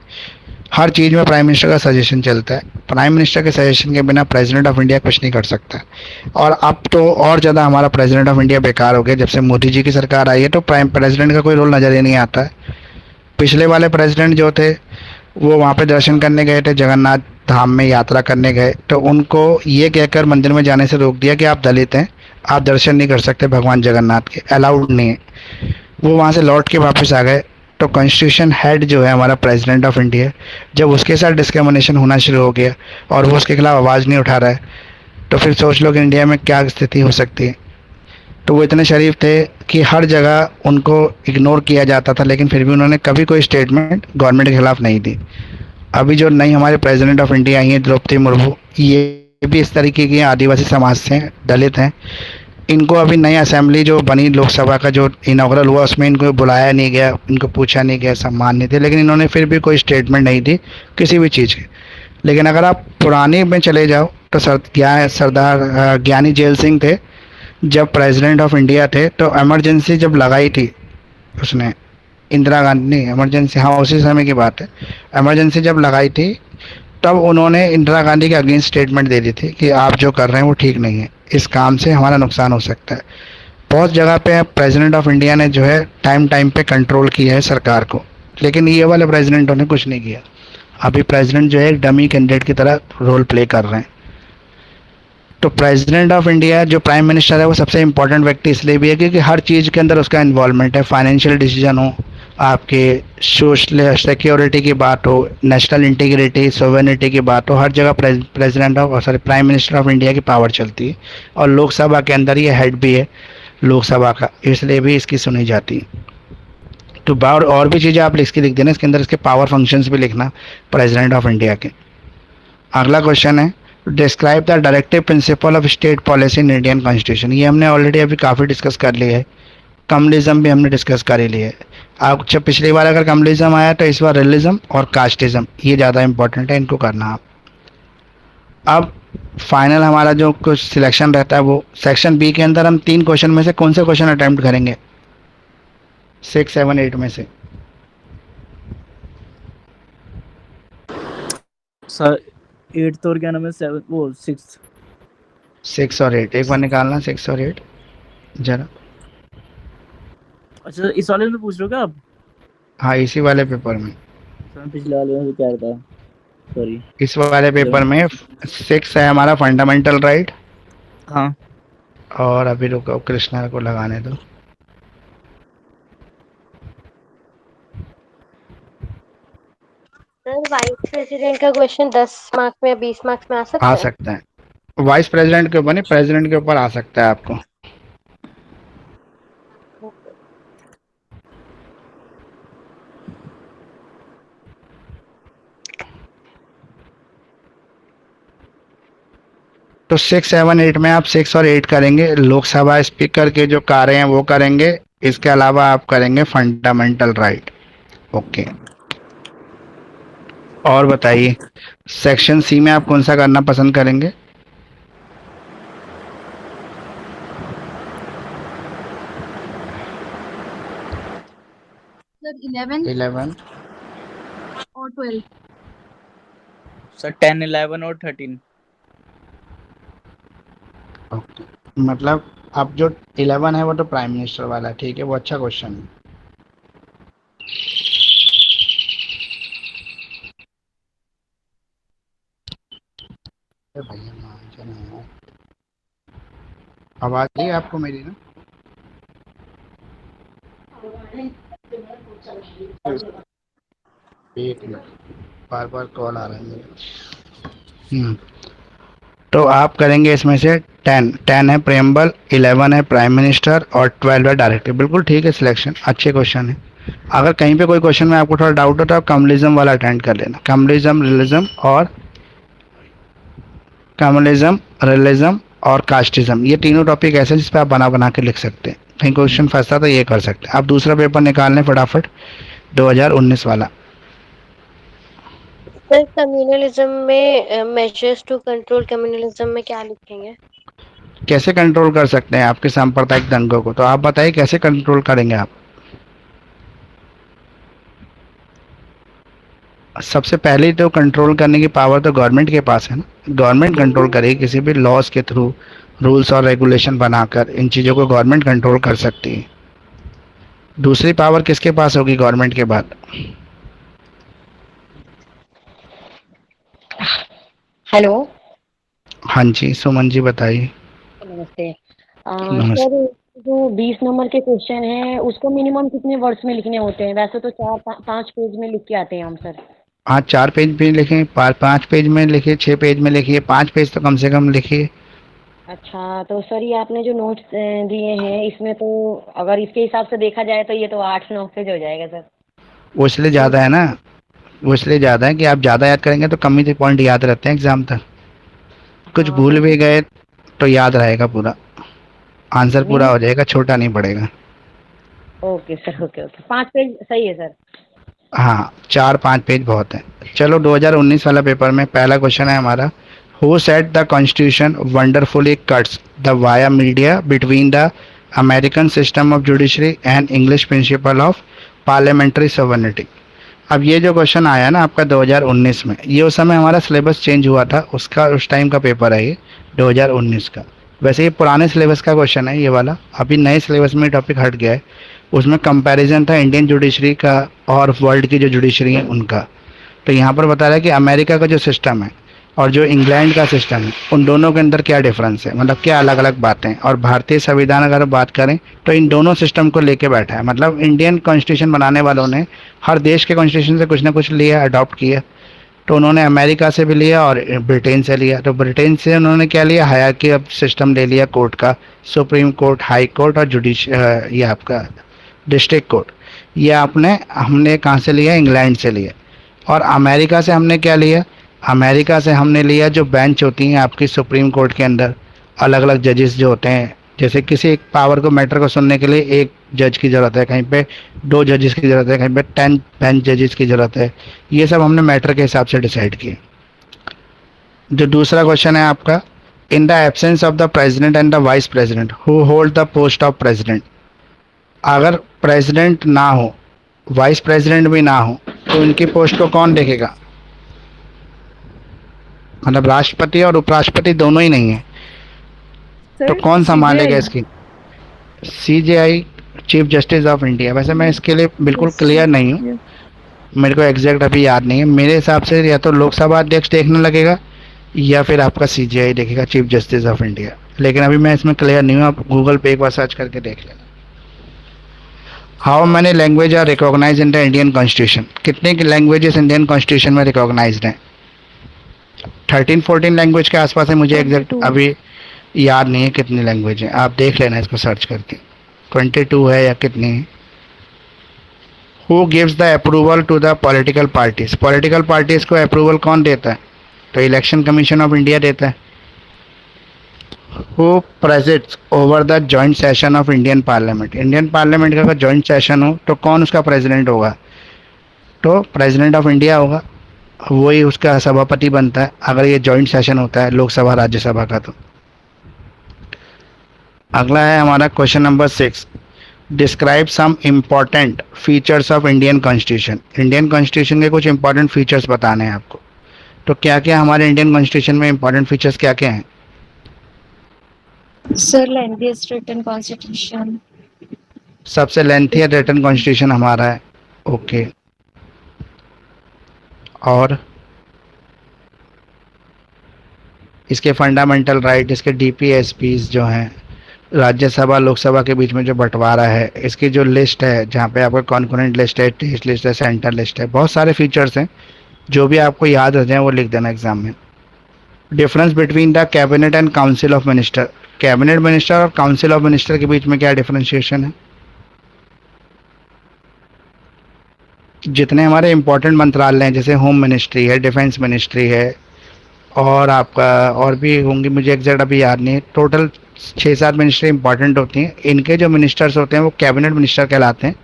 हर चीज़ में प्राइम मिनिस्टर का सजेशन चलता है। प्राइम मिनिस्टर के सजेशन के बिना प्रेसिडेंट ऑफ इंडिया कुछ नहीं कर सकता। और अब तो और ज़्यादा हमारा प्रेसिडेंट ऑफ इंडिया बेकार हो गया। जब से मोदी जी की सरकार आई है तो प्रेसिडेंट का कोई रोल नज़र ही नहीं आता है। पिछले वाले प्रेसिडेंट जो थे वो वहाँ पे दर्शन करने गए थे, जगन्नाथ धाम में यात्रा करने गए, तो उनको ये कहकर मंदिर में जाने से रोक दिया कि आप दलित हैं, आप दर्शन नहीं कर सकते भगवान जगन्नाथ के, अलाउड नहीं है। वो वहाँ से लौट के वापस आ गए तो कॉन्स्टिट्यूशन हेड जो है हमारा प्रेसिडेंट ऑफ इंडिया, जब उसके साथ डिस्क्रिमिनेशन होना शुरू हो गया और वो उसके खिलाफ आवाज़ नहीं उठा रहा है, तो फिर सोच लो कि इंडिया में क्या स्थिति हो सकती है। तो वो इतने शरीफ थे कि हर जगह उनको इग्नोर किया जाता था, लेकिन फिर भी उन्होंने कभी कोई स्टेटमेंट गवर्नमेंट के खिलाफ नहीं दी। अभी जो नई हमारे प्रेसिडेंट ऑफ इंडिया आई हैं द्रौपदी मुर्मू, ये भी इस तरीके की हैं, आदिवासी समाज से हैं, दलित हैं। इनको अभी नई असेंबली जो बनी लोकसभा का जो इनॉग्रल हुआ उसमें इनको बुलाया नहीं गया, इनको पूछा नहीं गया, सम्मान नहीं थे, लेकिन इन्होंने फिर भी कोई स्टेटमेंट नहीं दी किसी भी चीज़ की। लेकिन अगर आप पुराने में चले जाओ तो सरदार ज्ञानी जैल सिंह थे, जब प्रेसिडेंट ऑफ इंडिया थे तो इमरजेंसी जब लगाई थी उसने, इंदिरा गांधी नहीं, इमरजेंसी, हाँ उसी समय की बात है, इमरजेंसी जब लगाई थी तब उन्होंने इंदिरा गांधी के अगेंस्ट स्टेटमेंट दे दी थी कि आप जो कर रहे हैं वो ठीक नहीं है, इस काम से हमारा नुकसान हो सकता है। बहुत जगह पे प्रेसिडेंट ऑफ इंडिया ने जो है टाइम टाइम पे कंट्रोल किया है सरकार को, लेकिन ये वाले प्रेसिडेंटों ने कुछ नहीं किया। अभी प्रेसिडेंट जो है एक डमी कैंडिडेट की तरह रोल प्ले कर रहे हैं। तो प्रेसिडेंट ऑफ इंडिया जो प्राइम मिनिस्टर है वो सबसे इम्पोर्टेंट व्यक्ति इसलिए भी है क्योंकि हर चीज़ के अंदर उसका इन्वॉल्वमेंट है। फाइनेंशियल डिसीजन हो, आपके सोशल सिक्योरिटी की बात हो, नेशनल इंटीग्रिटी सोवेनिटी की बात हो, हर जगह president of prime minister of India की पावर चलती है। और लोकसभा के अंदर ये हेड भी है लोकसभा का, इसलिए भी इसकी सुनी जाती है। तो बाहर और भी चीज़ें आप इसकी लिख देना, इसके अंदर इसके पावर फंक्शंस भी लिखना प्रेसिडेंट ऑफ इंडिया के। अगला क्वेश्चन है describe the directive principle of state policy in Indian constitution. ये हमने ऑलरेडी अभी काफ़ी डिस्कस कर लिया है। कम्युनलिज्म भी हमने डिस्कस कर ही लिया है। आप जब पिछली बार अगर कम्युनलिज्म आया तो इस बार रियलिज्म और कास्टिज्म, ये ज़्यादा इंपॉर्टेंट है, इनको करना आप। अब फाइनल हमारा जो कुछ सिलेक्शन रहता है वो सेक्शन बी के अंदर हम 3 क्वेश्चन में से कौन से क्वेश्चन अटेम्प्ट करेंगे 6, 7, 8 में से? सर 8th और क्या नाम है 7 वो 6th 6 और 8 एक बार निकालना, 6 और 8 जरा। अच्छा इस वाले में पूछ रहे हो क्या आप? हाँ इसी वाले पेपर में, सर मैं पिछले वाले में क्या था, सॉरी। इस वाले पेपर में 6 है हमारा फंडामेंटल राइट। हाँ और अभी रुको कृष्णा को लगाने दो। सर वाइस प्रेसिडेंट का क्वेश्चन 10 मार्क्स में या 20 मार्क्स में आ सकता आ है? सकता है, वाइस प्रेसिडेंट के ऊपर नहीं, प्रेसिडेंट के ऊपर आ सकता है आपको। तो 6, 7, 8 में आप 6 और 8 करेंगे। लोकसभा स्पीकर के जो कार्य हैं वो करेंगे, इसके अलावा आप करेंगे फंडामेंटल राइट। ओके, और बताइए सेक्शन सी में आप कौन सा करना पसंद करेंगे? सर 11 11 और 12। सर 10, 11 और 13। ओके, मतलब अब जो 11 है वो तो प्राइम मिनिस्टर वाला है, ठीक है, वो अच्छा क्वेश्चन है। भैया आवाज आई आपको मेरी ना? एक मिनट, बार बार कॉल आ रहा है मेरे। तो आप करेंगे इसमें से 10 है प्रेम्बल, 11 है प्राइम मिनिस्टर और 12 है डायरेक्टिव। बिल्कुल ठीक है सिलेक्शन, अच्छे क्वेश्चन है। अगर कहीं पे कोई क्वेश्चन में आपको थोड़ा डाउट हो तो आप कम्युनलिज्म वाला अटेंड कर लेना। कम्युनलिज्म, रियलिज्म और कास्टिज्म, ये तीनों टॉपिक ऐसे हैं जिस पे आप बना बना के लिख सकते हैं। कहीं क्वेश्चन फंसता तो ये कर सकते हैं। आप दूसरा पेपर निकाल लें फटाफट 2019 वाला। सर कम्युनलिज्म में मेजर्स टू कंट्रोल कम्युनलिज्म में क्या लिखेंगे? कैसे कंट्रोल कर सकते हैं आपके सांप्रदायिक दंगों को, तो आप बताइए कैसे कंट्रोल करेंगे आप? सबसे पहले तो कंट्रोल करने की पावर तो गवर्नमेंट के पास है ना। गवर्नमेंट कंट्रोल करेगी किसी भी लॉज के थ्रू, रूल्स और रेगुलेशन बनाकर इन चीज़ों को गवर्नमेंट कंट्रोल कर सकती है। दूसरी पावर किसके पास होगी गवर्नमेंट के बाद? हेलो, हाँ जी सुमन जी बताइए। नमस्ते। नमस्ते। सर जो 20 नंबर के क्वेश्चन है उसको मिनिमम कितने वर्ड्स में लिखने होते हैं? वैसे तो 4-5 पेज में लिख के आते हैं हम सर। हाँ 4 पेज में लिखें, 5 पेज में लिखिए, 6 पेज में लिखिए, 5 पेज तो कम से कम लिखिए। अच्छा, तो सर ये आपने जो नोट्स दिए हैं इसमें तो अगर इसके हिसाब से देखा जाए तो ये तो 8-9 पेज हो जाएगा सर। वो इसलिए तो ज़्यादा है ना, वो इसलिए ज़्यादा है कि आप ज़्यादा याद करेंगे तो कम ही पॉइंट याद रहते हैं एग्जाम तक। कुछ हाँ भूल तो भी गए तो याद रहेगा पूरा, आंसर पूरा मिनिमम। हो जाएगा, छोटा नहीं पड़ेगा। Okay sir, okay okay, 5 page सही है सर। हाँ 4-5 पेज बहुत है। चलो 2019 वाला पेपर में पहला क्वेश्चन है हमारा, who set the constitution wonderfully cuts the via media between the American system of judiciary and English principle of parliamentary sovereignty. अब ये जो क्वेश्चन आया ना आपका 2019 में, ये उस समय हमारा सिलेबस चेंज हुआ था, उसका उस टाइम का पेपर है ये 2019 का। वैसे ये पुराने सिलेबस का क्वेश्चन है ये वाला, अभी नए सिलेबस में टॉपिक हट गया है। उसमें कंपैरिजन था इंडियन जुडिशरी का और वर्ल्ड की जो जुडिशरी है उनका। तो यहाँ पर बता रहा है कि अमेरिका का जो सिस्टम है और जो इंग्लैंड का सिस्टम है, उन दोनों के अंदर क्या डिफरेंस है, मतलब क्या अलग अलग बातें हैं। और भारतीय संविधान अगर बात करें तो इन दोनों सिस्टम को लेके बैठा है, मतलब इंडियन कॉन्स्टिट्यूशन बनाने वालों ने हर देश के कॉन्स्टिट्यूशन से कुछ ना कुछ लिया, अडॉप्ट किया। तो उन्होंने अमेरिका से भी लिया और ब्रिटेन से लिया। तो ब्रिटेन से उन्होंने क्या लिया, हायरार्की ऑफ सिस्टम ले लिया कोर्ट का, सुप्रीम कोर्ट, हाई कोर्ट और ये आपका डिस्ट्रिक्ट कोर्ट। ये हमने कहाँ से लिया, इंग्लैंड से लिया। और अमेरिका से हमने क्या लिया, अमेरिका से हमने लिया जो बेंच होती हैं आपकी सुप्रीम कोर्ट के अंदर, अलग अलग जजेस जो होते हैं। जैसे किसी एक पावर को, मैटर को सुनने के लिए एक जज की ज़रूरत है, कहीं पे 2 जजेस की ज़रूरत है, कहीं पे 10 बेंच जजेस की ज़रूरत है। ये सब हमने मैटर के हिसाब से डिसाइड किए। जो दूसरा क्वेश्चन है आपका, in the absence of the president and the vice president who hold the post of president. अगर प्रेसिडेंट ना हो, वाइस प्रेसिडेंट भी ना हो, तो इनकी पोस्ट को कौन देखेगा, मतलब राष्ट्रपति और उपराष्ट्रपति दोनों ही नहीं है, तो सर कौन संभालेगा CJI। इसकी? CJI, chief justice of India. वैसे मैं इसके लिए बिल्कुल यस क्लियर नहीं हूँ, यस। मेरे को एग्जैक्ट अभी याद नहीं है। मेरे हिसाब से या तो लोकसभा अध्यक्ष देखने लगेगा या फिर आपका सीजेआई देखेगा, चीफ जस्टिस ऑफ इंडिया। लेकिन अभी मैं इसमें क्लियर नहीं हूँ, आप गूगल पे एक बार सर्च करके देख लेना। How many language are recognise in the Indian constitution. कितने की लैंग्वेजेस इंडियन कॉन्स्टिट्यूशन में रिकॉग्नाइज्ड हैं? 13-14 लैंग्वेज के आसपास है, मुझे एग्जैक्ट 22। अभी याद नहीं है कितनी लैंग्वेज है, आप देख लेना इसको सर्च करके, 22 है या कितनी है। Who gives the approval to the political parties. Political parties को अप्रूवल कौन देता है? तो इलेक्शन कमीशन ऑफ इंडिया देता है। Who presides over the joint session of Indian parliament. Indian parliament का अगर जॉइंट सेशन हो तो कौन उसका प्रेसिडेंट होगा? तो प्रेसिडेंट ऑफ इंडिया होगा, वही उसका सभापति बनता है अगर ये जॉइंट सेशन होता है लोकसभा राज्यसभा का। तो अगला है हमारा question number 6, describe some important features of Indian constitution. Indian constitution के कुछ इंपॉर्टेंट फीचर्स बताने हैं आपको। तो क्या क्या हमारे इंडियन कॉन्स्टिट्यूशन में इंपॉर्टेंट फीचर्स क्या क्या हैं? Sir lengthiest written constitution. सबसे लेंथी रिटन कॉन्स्टिट्यूशन हमारा है, ओके। और इसके फंडामेंटल राइट, इसके डीपीएसपीज जो हैं, राज्यसभा लोकसभा के बीच में जो बंटवारा है, इसकी जो लिस्ट है जहाँ पे आपका कॉन्करेंट लिस्ट है, टेस्ट लिस्ट है, सेंटर लिस्ट है, बहुत सारे फीचर्स हैं। जो भी आपको याद रह जाए वो लिख देना एग्जाम में। Difference between the cabinet and council of minister. Cabinet minister और काउंसिल ऑफ मिनिस्टर के बीच में क्या डिफरेंशिएशन है? जितने हमारे इंपॉर्टेंट मंत्रालय हैं, जैसे होम मिनिस्ट्री है, डिफेंस मिनिस्ट्री है, और आपका और भी होंगी, मुझे एग्जैक्ट अभी याद नहीं है, टोटल 6-7 मिनिस्ट्री इंपॉर्टेंट होती हैं। इनके जो मिनिस्टर्स होते हैं वो कैबिनेट मिनिस्टर कहलाते हैं।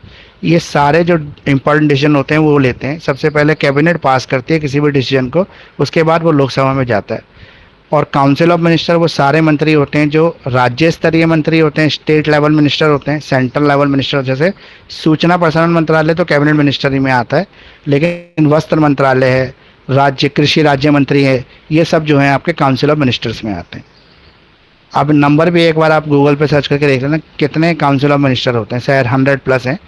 ये सारे जो इंपॉर्टेंट डिसीजन होते हैं वो लेते हैं। सबसे पहले कैबिनेट पास करती है किसी भी डिसीजन को, उसके बाद वो लोकसभा में जाता है। और काउंसिल ऑफ मिनिस्टर वो सारे मंत्री होते हैं जो राज्य स्तरीय मंत्री होते हैं, स्टेट लेवल मिनिस्टर होते हैं, सेंट्रल लेवल मिनिस्टर। जैसे सूचना प्रसारण मंत्रालय तो कैबिनेट मिनिस्टर ही में आता है, लेकिन वस्त्र मंत्रालय है, राज्य कृषि राज्य मंत्री है, ये सब जो है आपके काउंसिल ऑफ मिनिस्टर्स में आते हैं। अब नंबर भी एक बार आप गूगल पे सर्च करके देख लेना कितने काउंसिल ऑफ मिनिस्टर होते हैं, शायद 100+ हैं,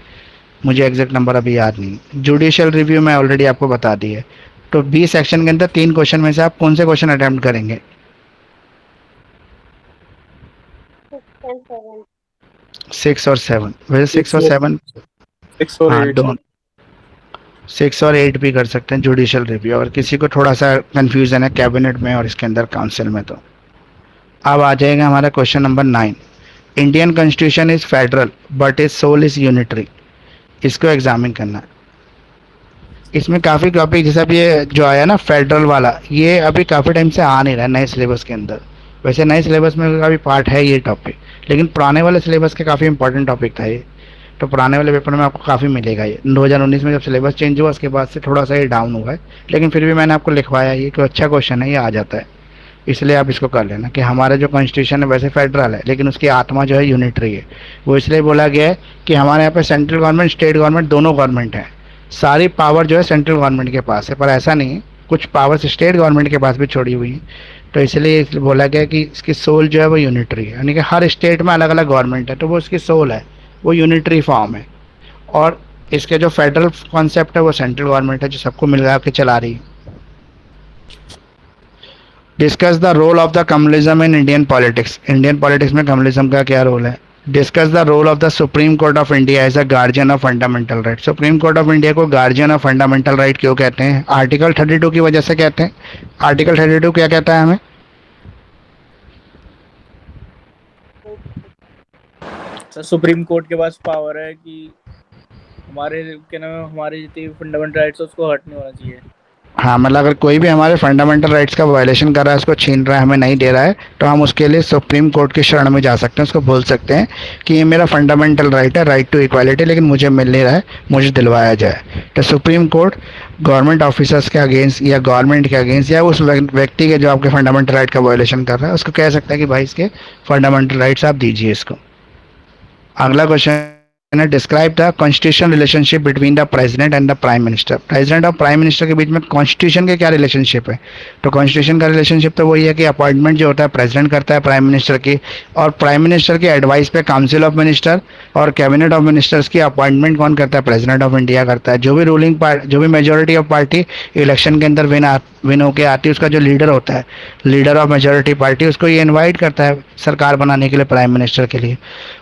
मुझे एग्जैक्ट नंबर अभी याद नहीं। जुडिशियल रिव्यू में ऑलरेडी आपको बता दी है। तो 20 सेक्शन के अंदर 3 क्वेश्चन में से आप कौन से क्वेश्चन अटेम्प्ट करेंगे? 6 और 7, वैसे 6 और 7 6 और हाँ 8 दोनों 6 और 8 भी कर सकते हैं जुडिशियल रिव्यू, अगर किसी को थोड़ा सा कंफ्यूजन है कैबिनेट में और इसके अंदर काउंसिल में। तो अब आ जाएगा हमारा question number 9। Indian constitution is federal but is soul is unitary. इसको एग्जामिन करना है। इसमें काफ़ी टॉपिक जैसे अभी ये जो आया ना फेडरल वाला, ये अभी काफ़ी टाइम से आ नहीं रहा है नए सिलेबस के अंदर। वैसे नए सिलेबस में काफ़ी पार्ट है ये टॉपिक, लेकिन पुराने वाले सिलेबस के काफ़ी इंपॉर्टेंट टॉपिक था ये। तो पुराने वाले पेपर में आपको काफ़ी मिलेगा ये। 2019 में जब सिलेबस चेंज हुआ उसके बाद से थोड़ा सा ये डाउन हुआ है, लेकिन फिर भी मैंने आपको लिखवाया ये कि अच्छा क्वेश्चन है, ये आ जाता है। इसलिए आप इसको कर लेना कि हमारा जो कॉन्स्टिट्यूशन है वैसे फेडरल है, लेकिन उसकी आत्मा जो है यूनिटरी है। वो इसलिए बोला गया है कि हमारे यहाँ पे सेंट्रल गवर्नमेंट स्टेट गवर्नमेंट दोनों गवर्नमेंट है, सारी पावर जो है सेंट्रल गवर्नमेंट के पास है, पर ऐसा नहीं है, कुछ पावर्स स्टेट गवर्नमेंट के पास भी छोड़ी हुई है। तो इसलिए बोला गया कि इसकी सोल जो है वो यूनिटरी है, यानी कि हर स्टेट में अलग अलग गवर्नमेंट है, तो वो इसकी सोल है, वो यूनिटरी फॉर्म है। और इसके जो फेडरल कॉन्सेप्ट है वो सेंट्रल गवर्नमेंट है जो सबको मिलगा के चला रही है। Discuss the role of the communism in Indian politics. Indian politics में कम्युनिज्म का क्या रोल है। Discuss the role of the supreme court of India as a guardian of fundamental right. Supreme court of India को guardian of fundamental right क्यों कहते हैं। Article 32 की वजह से कहते हैं। आर्टिकल 32 क्या कहता है हमें। सर सुप्रीम कोर्ट के पास पावर है कि हमारे क्या नाम है, हमारे जितनी फंडामेंटल राइट्स है उसको हर्ट नहीं होना चाहिए। हाँ मतलब अगर कोई भी हमारे फंडामेंटल राइट्स का वायलेशन कर रहा है, उसको छीन रहा है, हमें नहीं दे रहा है, तो हम उसके लिए सुप्रीम कोर्ट की शरण में जा सकते हैं। उसको बोल सकते हैं कि ये मेरा फंडामेंटल राइट है, राइट टू इक्वालिटी, लेकिन मुझे मिल नहीं रहा है, मुझे दिलवाया जाए। तो सुप्रीम कोर्ट गवर्नमेंट ऑफिसर्स के अगेंस्ट या गवर्नमेंट के अगेंस्ट या उस व्यक्ति के जो आपके फंडामेंटल राइट का वायलेशन कर रहा है उसको कह सकता है कि भाई इसके फंडामेंटल राइट्स आप दीजिए इसको। अगला क्वेश्चन है describe the constitution relationship between the president and the prime minister. President और प्राइम मिनिस्टर के बीच में कॉन्स्टिट्यूशन के क्या रिलेशनशिप है। तो कॉन्स्टिट्यूशन का रिलेशनशिप तो वही है कि अपॉइंटमेंट जो होता है प्रेसिडेंट करता है प्राइम मिनिस्टर की, और प्राइम मिनिस्टर की एडवाइस पे काउंसिल ऑफ मिनिस्टर और कैबिनेट ऑफ मिनिस्टर्स की अपॉइंटमेंट कौन करता है, प्रेसिडेंट ऑफ इंडिया करता है। जो भी रूलिंग पार्टी, जो भी मेजोरिटी ऑफ पार्टी इलेक्शन के अंदर विन होके आती है, उसका जो लीडर होता है, लीडर ऑफ मेजोरिटी पार्टी, उसको ये इन्वाइट करता है सरकार बनाने के लिए प्राइम मिनिस्टर के लिए।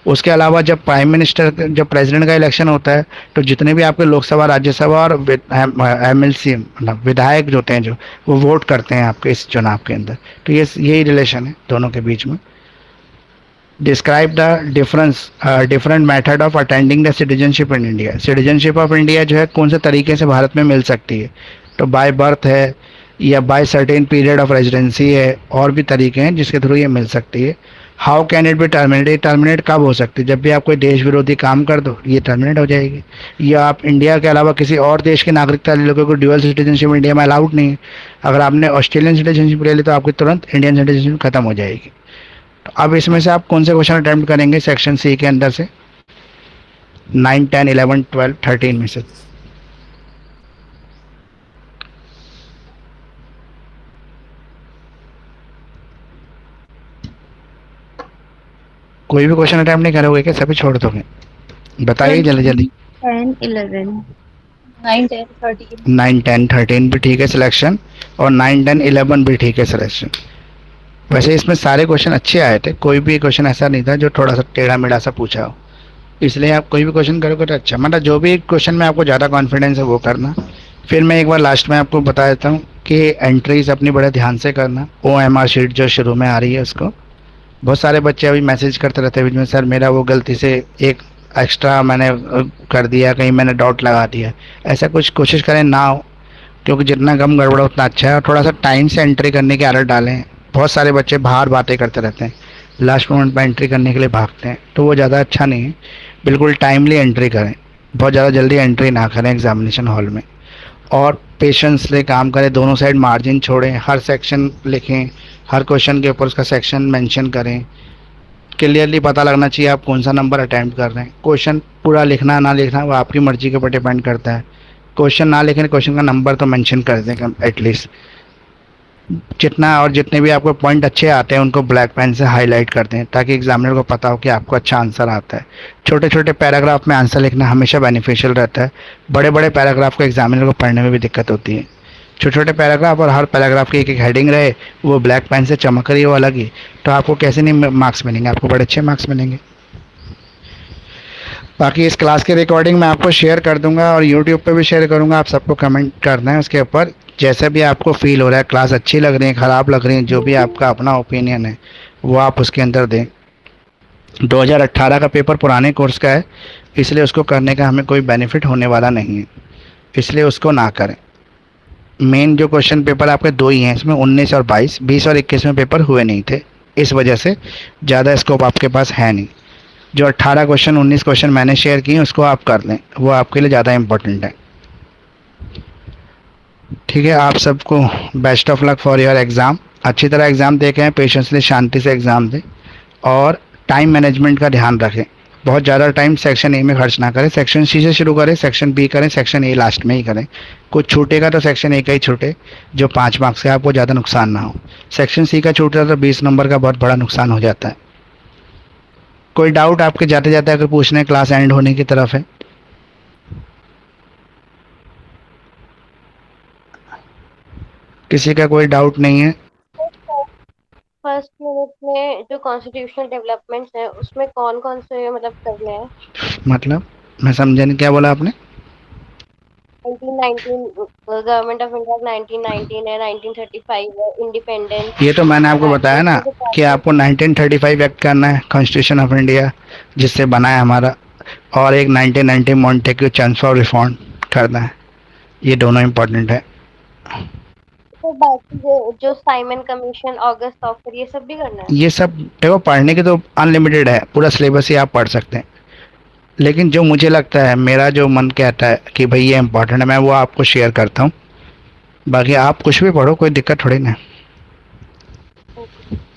उसके अलावा जब प्राइम मिनिस्टर जब प्रेसिडेंट का इलेक्शन होता है तो जितने भी आपके लोकसभा राज्यसभा और MLC मतलब विधायक जो होते हैं जो वो वोट करते हैं आपके इस चुनाव के अंदर। तो ये यही रिलेशन है दोनों के बीच में। Describe the different method of attending the citizenship in India. Citizenship of India जो है कौन से तरीके से भारत में मिल सकती है। तो बाय बर्थ है या by certain period of residency है, और भी तरीके हैं जिसके थ्रू ये मिल सकती है। How can it be terminated. Terminate कब हो सकती है, जब भी आप कोई देश विरोधी काम कर दो ये टर्मिनेट हो जाएगी, या आप इंडिया के अलावा किसी और देश की नागरिकता ले लो, क्योंकि ड्यूअल सिटीजनशिप इंडिया में अलाउड नहीं है। अगर आपने ऑस्ट्रेलियन सिटीजनशिप ले ली तो आपकी तुरंत इंडियन सिटीजनशिप खत्म हो जाएगी। तो अब इसमें से आप कौन से क्वेश्चन अटेम्प्ट करेंगे सेक्शन सी के अंदर से 9, 10, 11, 12, 13 में से। कोई भी क्वेश्चन अटेम्प्ट नहीं करोगे क्या, सभी छोड़ दोगे, बताइए जल्दी जल्दी। 10, 11, 9, 10, 13। 9, 10, 13 भी ठीक है सिलेक्शन, और 9, 10, 11 भी ठीक है सिलेक्शन। वैसे इसमें सारे क्वेश्चन अच्छे आए थे, कोई भी क्वेश्चन ऐसा नहीं था जो थोड़ा सा टेढ़ा मेढ़ा सा पूछा हो, इसलिए आप कोई भी क्वेश्चन करोगे तो अच्छा, मतलब जो भी क्वेश्चन में आपको ज़्यादा कॉन्फिडेंस है वो करना। फिर मैं एक बार लास्ट में आपको बता देता हूँ कि एंट्रीज अपनी बड़े ध्यान से करना। OMR शीट जो शुरू में आ रही है उसको, बहुत सारे बच्चे अभी मैसेज करते रहते हैं बीच में, सर मेरा वो गलती से एक एक्स्ट्रा मैंने कर दिया, कहीं मैंने डॉट लगा दिया। ऐसा कुछ कोशिश करें ना हो, क्योंकि जितना कम गड़बड़ उतना अच्छा है। और थोड़ा सा टाइम से एंट्री करने की आदत डालें। बहुत सारे बच्चे बाहर बातें करते रहते हैं, लास्ट मोमेंट पर एंट्री करने के लिए भागते हैं, तो वो ज़्यादा अच्छा नहीं है। बिल्कुल टाइमली एंट्री करें, बहुत ज़्यादा जल्दी एंट्री ना करें एग्जामिनेशन हॉल में, और पेशेंस से काम करें। दोनों साइड मार्जिन छोड़ें, हर सेक्शन लिखें, हर क्वेश्चन के ऊपर उसका सेक्शन मेंशन करें। क्लियरली पता लगना चाहिए आप कौन सा नंबर अटेम्प्ट कर रहे हैं। क्वेश्चन पूरा लिखना ना लिखना वो आपकी मर्जी के ऊपर डिपेंड करता है। क्वेश्चन ना लिखें, क्वेश्चन का नंबर तो मेंशन कर दें एटलीस्ट। जितना और जितने भी आपको पॉइंट अच्छे आते हैं उनको ब्लैक पेन से हाईलाइट कर दें, ताकि एग्जामिनर को पता हो कि आपको अच्छा आंसर आता है। छोटे छोटे पैराग्राफ में आंसर लिखना हमेशा बेनिफिशियल रहता है। बड़े बड़े पैराग्राफ को एग्जामिनर को पढ़ने में भी दिक्कत होती है। छोटे छोटे पैराग्राफ और हर पैराग्राफ की एक एक हेडिंग रहे, वो ब्लैक पेन से चमक रही हो अलग ही, तो आपको कैसे नहीं मार्क्स मिलेंगे, आपको बड़े अच्छे मार्क्स मिलेंगे। बाकी इस क्लास की रिकॉर्डिंग मैं आपको शेयर कर दूंगा और यूट्यूब पे भी शेयर करूंगा। आप सबको कमेंट करना है उसके ऊपर, जैसे भी आपको फील हो रहा है, क्लास अच्छी लग रही है, ख़राब लग रही है, जो भी आपका अपना ओपिनियन है वो आप उसके अंदर दें। 2018 का पेपर पुराने कोर्स का है, इसलिए उसको करने का हमें कोई बेनिफिट होने वाला नहीं है, इसलिए उसको ना करें। मेन जो क्वेश्चन पेपर आपके दो ही हैं इसमें, 19 और 22, 20 और 21 में पेपर हुए नहीं थे, इस वजह से ज़्यादा स्कोप आपके पास है नहीं। जो 18 क्वेश्चन 19 क्वेश्चन मैंने शेयर किए उसको आप कर लें, वो आपके लिए ज़्यादा इम्पोर्टेंट है। ठीक है, आप सबको best of luck for your exam. अच्छी तरह एग्ज़ाम दे के पेशेंसली शांति से एग्ज़ाम दें और टाइम मैनेजमेंट का ध्यान रखें। बहुत ज़्यादा टाइम सेक्शन ए में खर्च ना करें, सेक्शन सी से शुरू करें, सेक्शन बी करें, सेक्शन ए लास्ट में ही करें। कुछ छूटेगा तो सेक्शन ए का ही छूटे जो 5 मार्क्स का, आपको ज़्यादा नुकसान ना हो। सेक्शन सी का छूटता तो 20 नंबर का बहुत बड़ा नुकसान हो जाता है। कोई डाउट आपके जाते जाते अगर पूछने, क्लास एंड होने की तरफ है? किसी का कोई डाउट नहीं है? फर्स्ट मिनट में जो कॉन्स्टिट्यूशनल डेवलपमेंट्स है उसमें कौन कौन से मतलब करने हैं? मतलब मैं समझा नहीं, क्या बोला आपने? 1919 गवर्नमेंट ऑफ इंडिया 1919 है, 1935 है, इंडिपेंडेंस। ये तो मैंने आपको बताया ना कि आपको 1935 एक्ट करना है, कॉन्स्टिट्यूशन ऑफ इंडिया जिससे बना है हमारा, और एक 1990 मॉन्टेग्यू ट्रांसफर रिफॉर्म करना है। ये दोनों इम्पोर्टेंट है। तो बाकी जो साइमन कमीशन, ऑगस्ट ऑफर, ये सब भी करना है? ये सब देखो, पढ़ने की तो अनलिमिटेड है, पूरा सिलेबस ही आप पढ़ सकते हैं, लेकिन जो मुझे लगता है, मेरा जो मन कहता है कि भाई ये इम्पोर्टेंट है, मैं वो आपको शेयर करता हूँ। बाकी आप कुछ भी पढ़ो, कोई दिक्कत थोड़ी ना।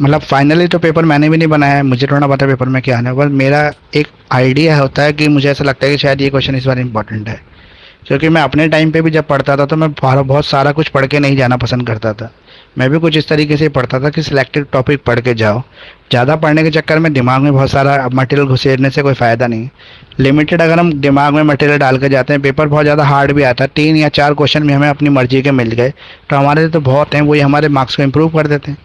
मतलब फाइनली तो पेपर मैंने भी नहीं बनाया है, मुझे थोड़ा पता पेपर में क्या आना है, बस मेरा एक आइडिया होता है कि मुझे ऐसा लगता है कि शायद ये क्वेश्चन इस बार इम्पोर्टेंट है। क्योंकि मैं अपने टाइम पे भी जब पढ़ता था तो मैं बहुत सारा कुछ पढ़ के नहीं जाना पसंद करता था। मैं भी कुछ इस तरीके से पढ़ता था कि सिलेक्टेड टॉपिक पढ़ के जाओ। ज़्यादा पढ़ने के चक्कर में दिमाग में बहुत सारा मटेरियल घुसेरने से कोई फ़ायदा नहीं है। लिमिटेड अगर हम दिमाग में मटेरियल डाल के जाते हैं, पेपर बहुत ज़्यादा हार्ड भी आता है, 3 या 4 क्वेश्चन भी हमें अपनी मर्जी के मिल गए तो हमारे लिए तो बहुत हैं, वही हमारे मार्क्स को इम्प्रूव कर देते हैं।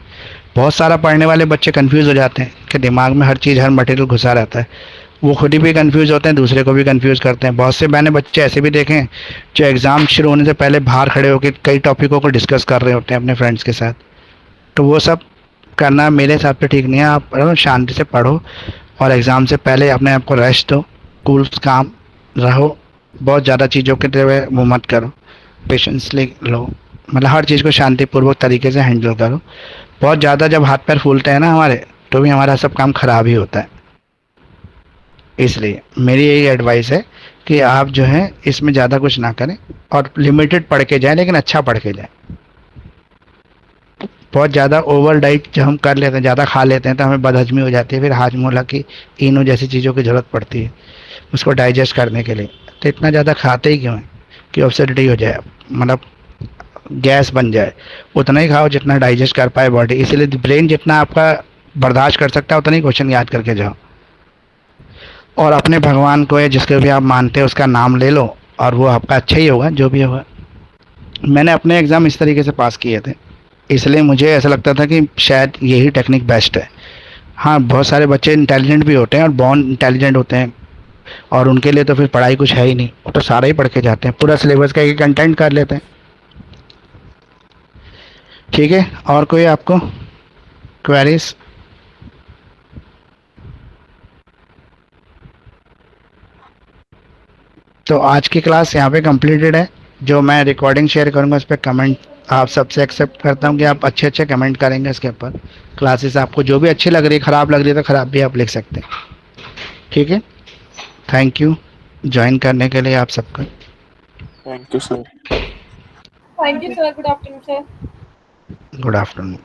बहुत सारा पढ़ने वाले बच्चे कन्फ्यूज़ हो जाते हैं कि दिमाग में हर चीज़, हर मटेरियल घुसा रहता है, वो खुद ही भी कंफ्यूज होते हैं, दूसरे को भी कंफ्यूज करते हैं। बहुत से मैंने बच्चे ऐसे भी देखे हैं जो एग्ज़ाम शुरू होने से पहले बाहर खड़े होकर कई टॉपिकों को डिस्कस कर रहे होते हैं अपने फ्रेंड्स के साथ। तो वो सब करना मेरे हिसाब से ठीक नहीं है। आप शांति से पढ़ो और एग्ज़ाम से पहले अपने आप को रेस्ट दो, कूल काम रहो, बहुत ज़्यादा चीज़ों के लिए वो मत करो, पेशेंसली लो, मतलब हर चीज़ को शांतिपूर्वक तरीके से हैंडल करो। बहुत ज़्यादा जब हाथ पैर फूलते हैं ना हमारे, तो भी हमारा सब काम ख़राब ही होता है। इसलिए मेरी यही एडवाइस है कि आप जो है इसमें ज़्यादा कुछ ना करें और लिमिटेड पढ़ के जाएं, लेकिन अच्छा पढ़ के जाएं। बहुत ज़्यादा ओवर डाइट जब हम कर लेते हैं, ज़्यादा खा लेते हैं तो हमें बदहजमी हो जाती है, फिर हाजमोला की, इनो जैसी चीज़ों की ज़रूरत पड़ती है उसको डाइजेस्ट करने के लिए। तो इतना ज़्यादा खाते ही क्यों हैं कि ऑब्सेसिटी हो जाए, मतलब गैस बन जाए। उतना ही खाओ जितना डाइजेस्ट कर पाए बॉडी, इसीलिए ब्रेन जितना आपका बर्दाश्त कर सकता है उतना ही क्वेश्चन याद करके जाओ। और अपने भगवान को है जिसके भी आप मानते हैं उसका नाम ले लो और वो आपका अच्छा ही होगा जो भी होगा। मैंने अपने एग्ज़ाम इस तरीके से पास किए थे, इसलिए मुझे ऐसा लगता था कि शायद यही टेक्निक बेस्ट है। हाँ, बहुत सारे बच्चे इंटेलिजेंट भी होते हैं और बॉर्न इंटेलिजेंट होते हैं, और उनके लिए तो फिर पढ़ाई कुछ है ही नहीं, वो तो सारा ही पढ़ के जाते हैं, पूरा सिलेबस का एक कंटेंट कर लेते हैं। ठीक है, और कोई आपको क्वेरीज? तो आज की क्लास यहाँ पे कंप्लीटेड है। जो मैं रिकॉर्डिंग शेयर करूँगा उस पर कमेंट आप सबसे एक्सेप्ट करता हूँ कि आप अच्छे अच्छे कमेंट करेंगे इसके ऊपर। क्लासेस आपको जो भी अच्छी लग रही है, ख़राब लग रही है तो ख़राब भी आप लिख सकते हैं। ठीक है, थैंक यू ज्वाइन करने के लिए आप सबका। Thank you sir. Thank you sir, good afternoon sir. Good afternoon.